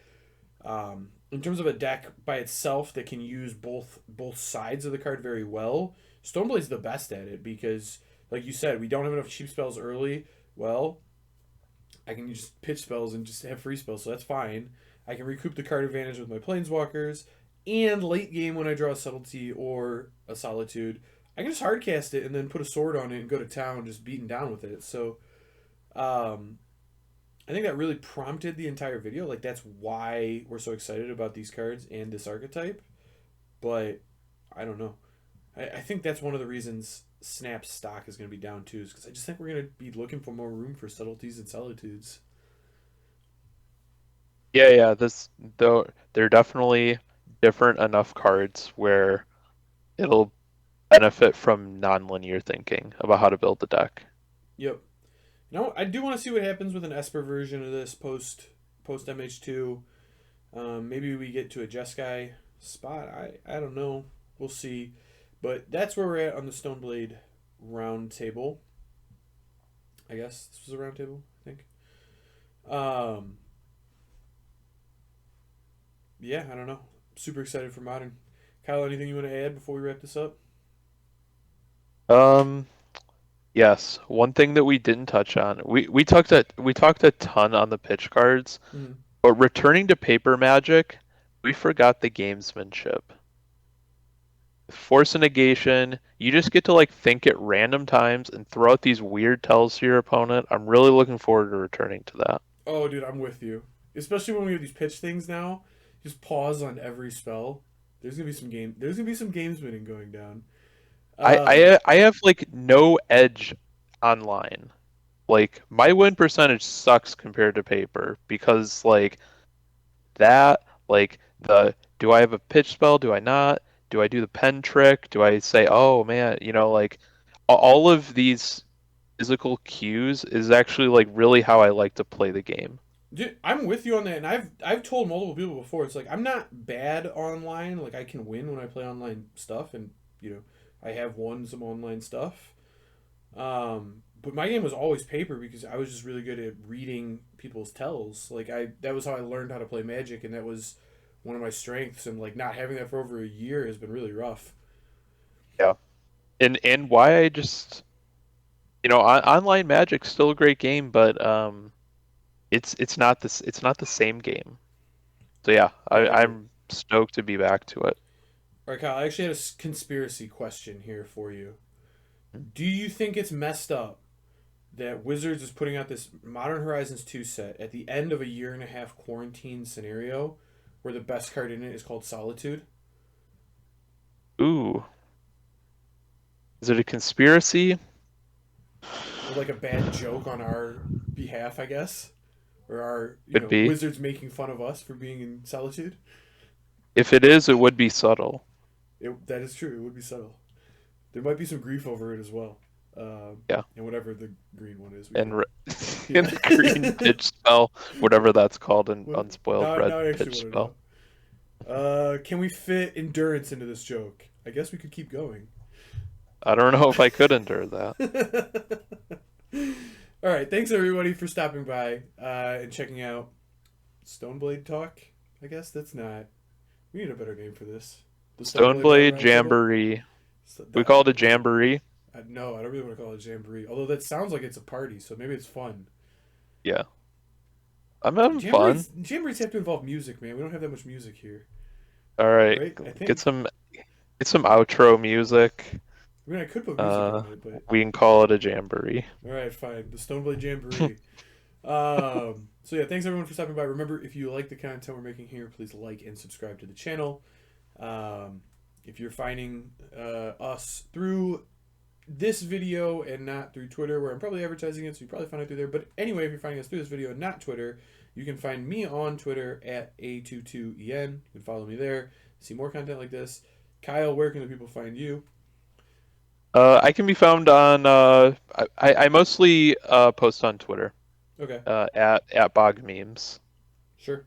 Speaker 1: in terms of a deck by itself that can use both sides of the card very well, Stoneblade's the best at it because, like you said, we don't have enough cheap spells early. Well, I can just pitch spells and just have free spells, so that's fine. I can recoup the card advantage with my planeswalkers, and late game when I draw a subtlety or a solitude, I can just hardcast it and then put a sword on it and go to town, just beating down with it. So, um, I think that really prompted the entire video. Like that's why we're so excited about these cards and this archetype. But I don't know. I think that's one of the reasons Snap's stock is going to be down too, is because I just think we're going to be looking for more room for subtleties and solitudes.
Speaker 2: Yeah. This though they're definitely different enough cards where it'll benefit from non-linear thinking about how to build the deck.
Speaker 1: Yep. Now I do want to see what happens with an Esper version of this post MH2. Maybe we get to a Jeskai spot. I don't know. We'll see. But that's where we're at on the Stoneblade round table. I guess this was a round table, I think. Um, yeah, I don't know. Super excited for Modern. Kyle, anything you want to add before we wrap this up?
Speaker 2: Um, yes. One thing that we didn't touch on, we talked a ton on the pitch cards,
Speaker 1: Mm-hmm.
Speaker 2: but returning to paper magic, we forgot the gamesmanship. Force a negation, you just get to like think at random times and throw out these weird tells to your opponent. I'm really looking forward to returning to that.
Speaker 1: Oh, dude, I'm with you. Especially when we have these pitch things now. Just pause on every spell. There's gonna be some game. There's gonna be some games winning going down.
Speaker 2: I have like no edge online. Like my win percentage sucks compared to paper because like that, like the do I have a pitch spell? Do I not? Do I do the pen trick? Do I say, oh man, like all of these physical cues is actually like really how I like to play the game.
Speaker 1: Dude, I'm with you on that, and I've told multiple people before. It's like I'm not bad online. Like I can win when I play online stuff, and I have won some online stuff. But my game was always paper because I was just really good at reading people's tells. Like that was how I learned how to play Magic, and that was one of my strengths. And like not having that for over a year has been really rough.
Speaker 2: Yeah. And why I just online Magic's still a great game, but it's not the same game. So yeah, I'm stoked to be back to it.
Speaker 1: All right, Kyle, I actually had a conspiracy question here for you. Do you think it's messed up that Wizards is putting out this Modern Horizons 2 set at the end of a 1.5-year quarantine scenario where the best card in it is called Solitude?
Speaker 2: Ooh. Is it a conspiracy?
Speaker 1: Or like a bad joke on our behalf, I guess? Or our,
Speaker 2: Could be.
Speaker 1: Wizards making fun of us for being in Solitude?
Speaker 2: If it is, it would be subtle.
Speaker 1: That is true. It would be subtle. There might be some grief over it as well.
Speaker 2: Yeah.
Speaker 1: And whatever the green one is.
Speaker 2: And in the green pitch spell, whatever that's called in Unspoiled Red
Speaker 1: now I actually
Speaker 2: pitch
Speaker 1: want
Speaker 2: spell.
Speaker 1: to know. Can we fit endurance into this joke? I guess we could keep going.
Speaker 2: I don't know if I could endure that.
Speaker 1: All right. Thanks, everybody, for stopping by and checking out Stoneblade Talk. I guess that's not... We need a better name for this. The
Speaker 2: Stoneblade Jamboree. We call it a Jamboree.
Speaker 1: No, I don't really want to call it a Jamboree. Although that sounds like it's a party, so maybe it's fun.
Speaker 2: Yeah. I'm having fun.
Speaker 1: Jamborees have to involve music, man. We don't have that much music here.
Speaker 2: All right. Get some outro music.
Speaker 1: I mean, I could put music on it, but...
Speaker 2: We can call it a Jamboree.
Speaker 1: All right, fine. The Stoneblade Jamboree. So yeah, thanks everyone for stopping by. Remember, if you like the content we're making here, please like and subscribe to the channel. If you're finding us through this video and not through Twitter, where I'm probably advertising it, so you probably find it through there. But anyway, if you're finding us through this video and not Twitter, you can find me on Twitter at A22EN. You can follow me there, see more content like this. Kyle, where can the people find you?
Speaker 2: I can be found on. I mostly post on Twitter.
Speaker 1: Okay.
Speaker 2: At Boggemes.
Speaker 1: Sure.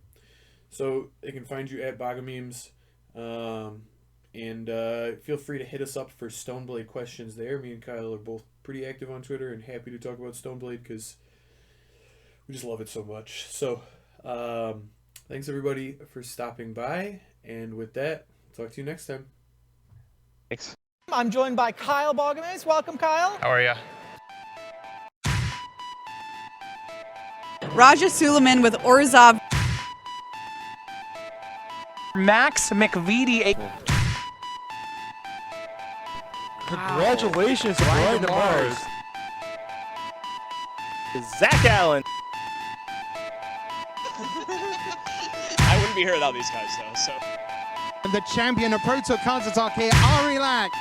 Speaker 1: So they can find you at Boggemes. And feel free to hit us up for Stoneblade questions there. Me and Kyle are both pretty active on Twitter and happy to talk about Stoneblade because we just love it so much. So thanks everybody for stopping by. And with that, talk to you next time.
Speaker 2: Thanks.
Speaker 3: I'm joined by Kyle Boggemes. Welcome, Kyle.
Speaker 4: How are you?
Speaker 5: Raja Suleiman with Orzhov.
Speaker 4: Max McVitie.
Speaker 6: Congratulations, Brian to Mars.
Speaker 7: Zach Allen.
Speaker 8: I wouldn't be here without these guys, though. So.
Speaker 6: And the champion of Pro Tour Counterspell here, Relax.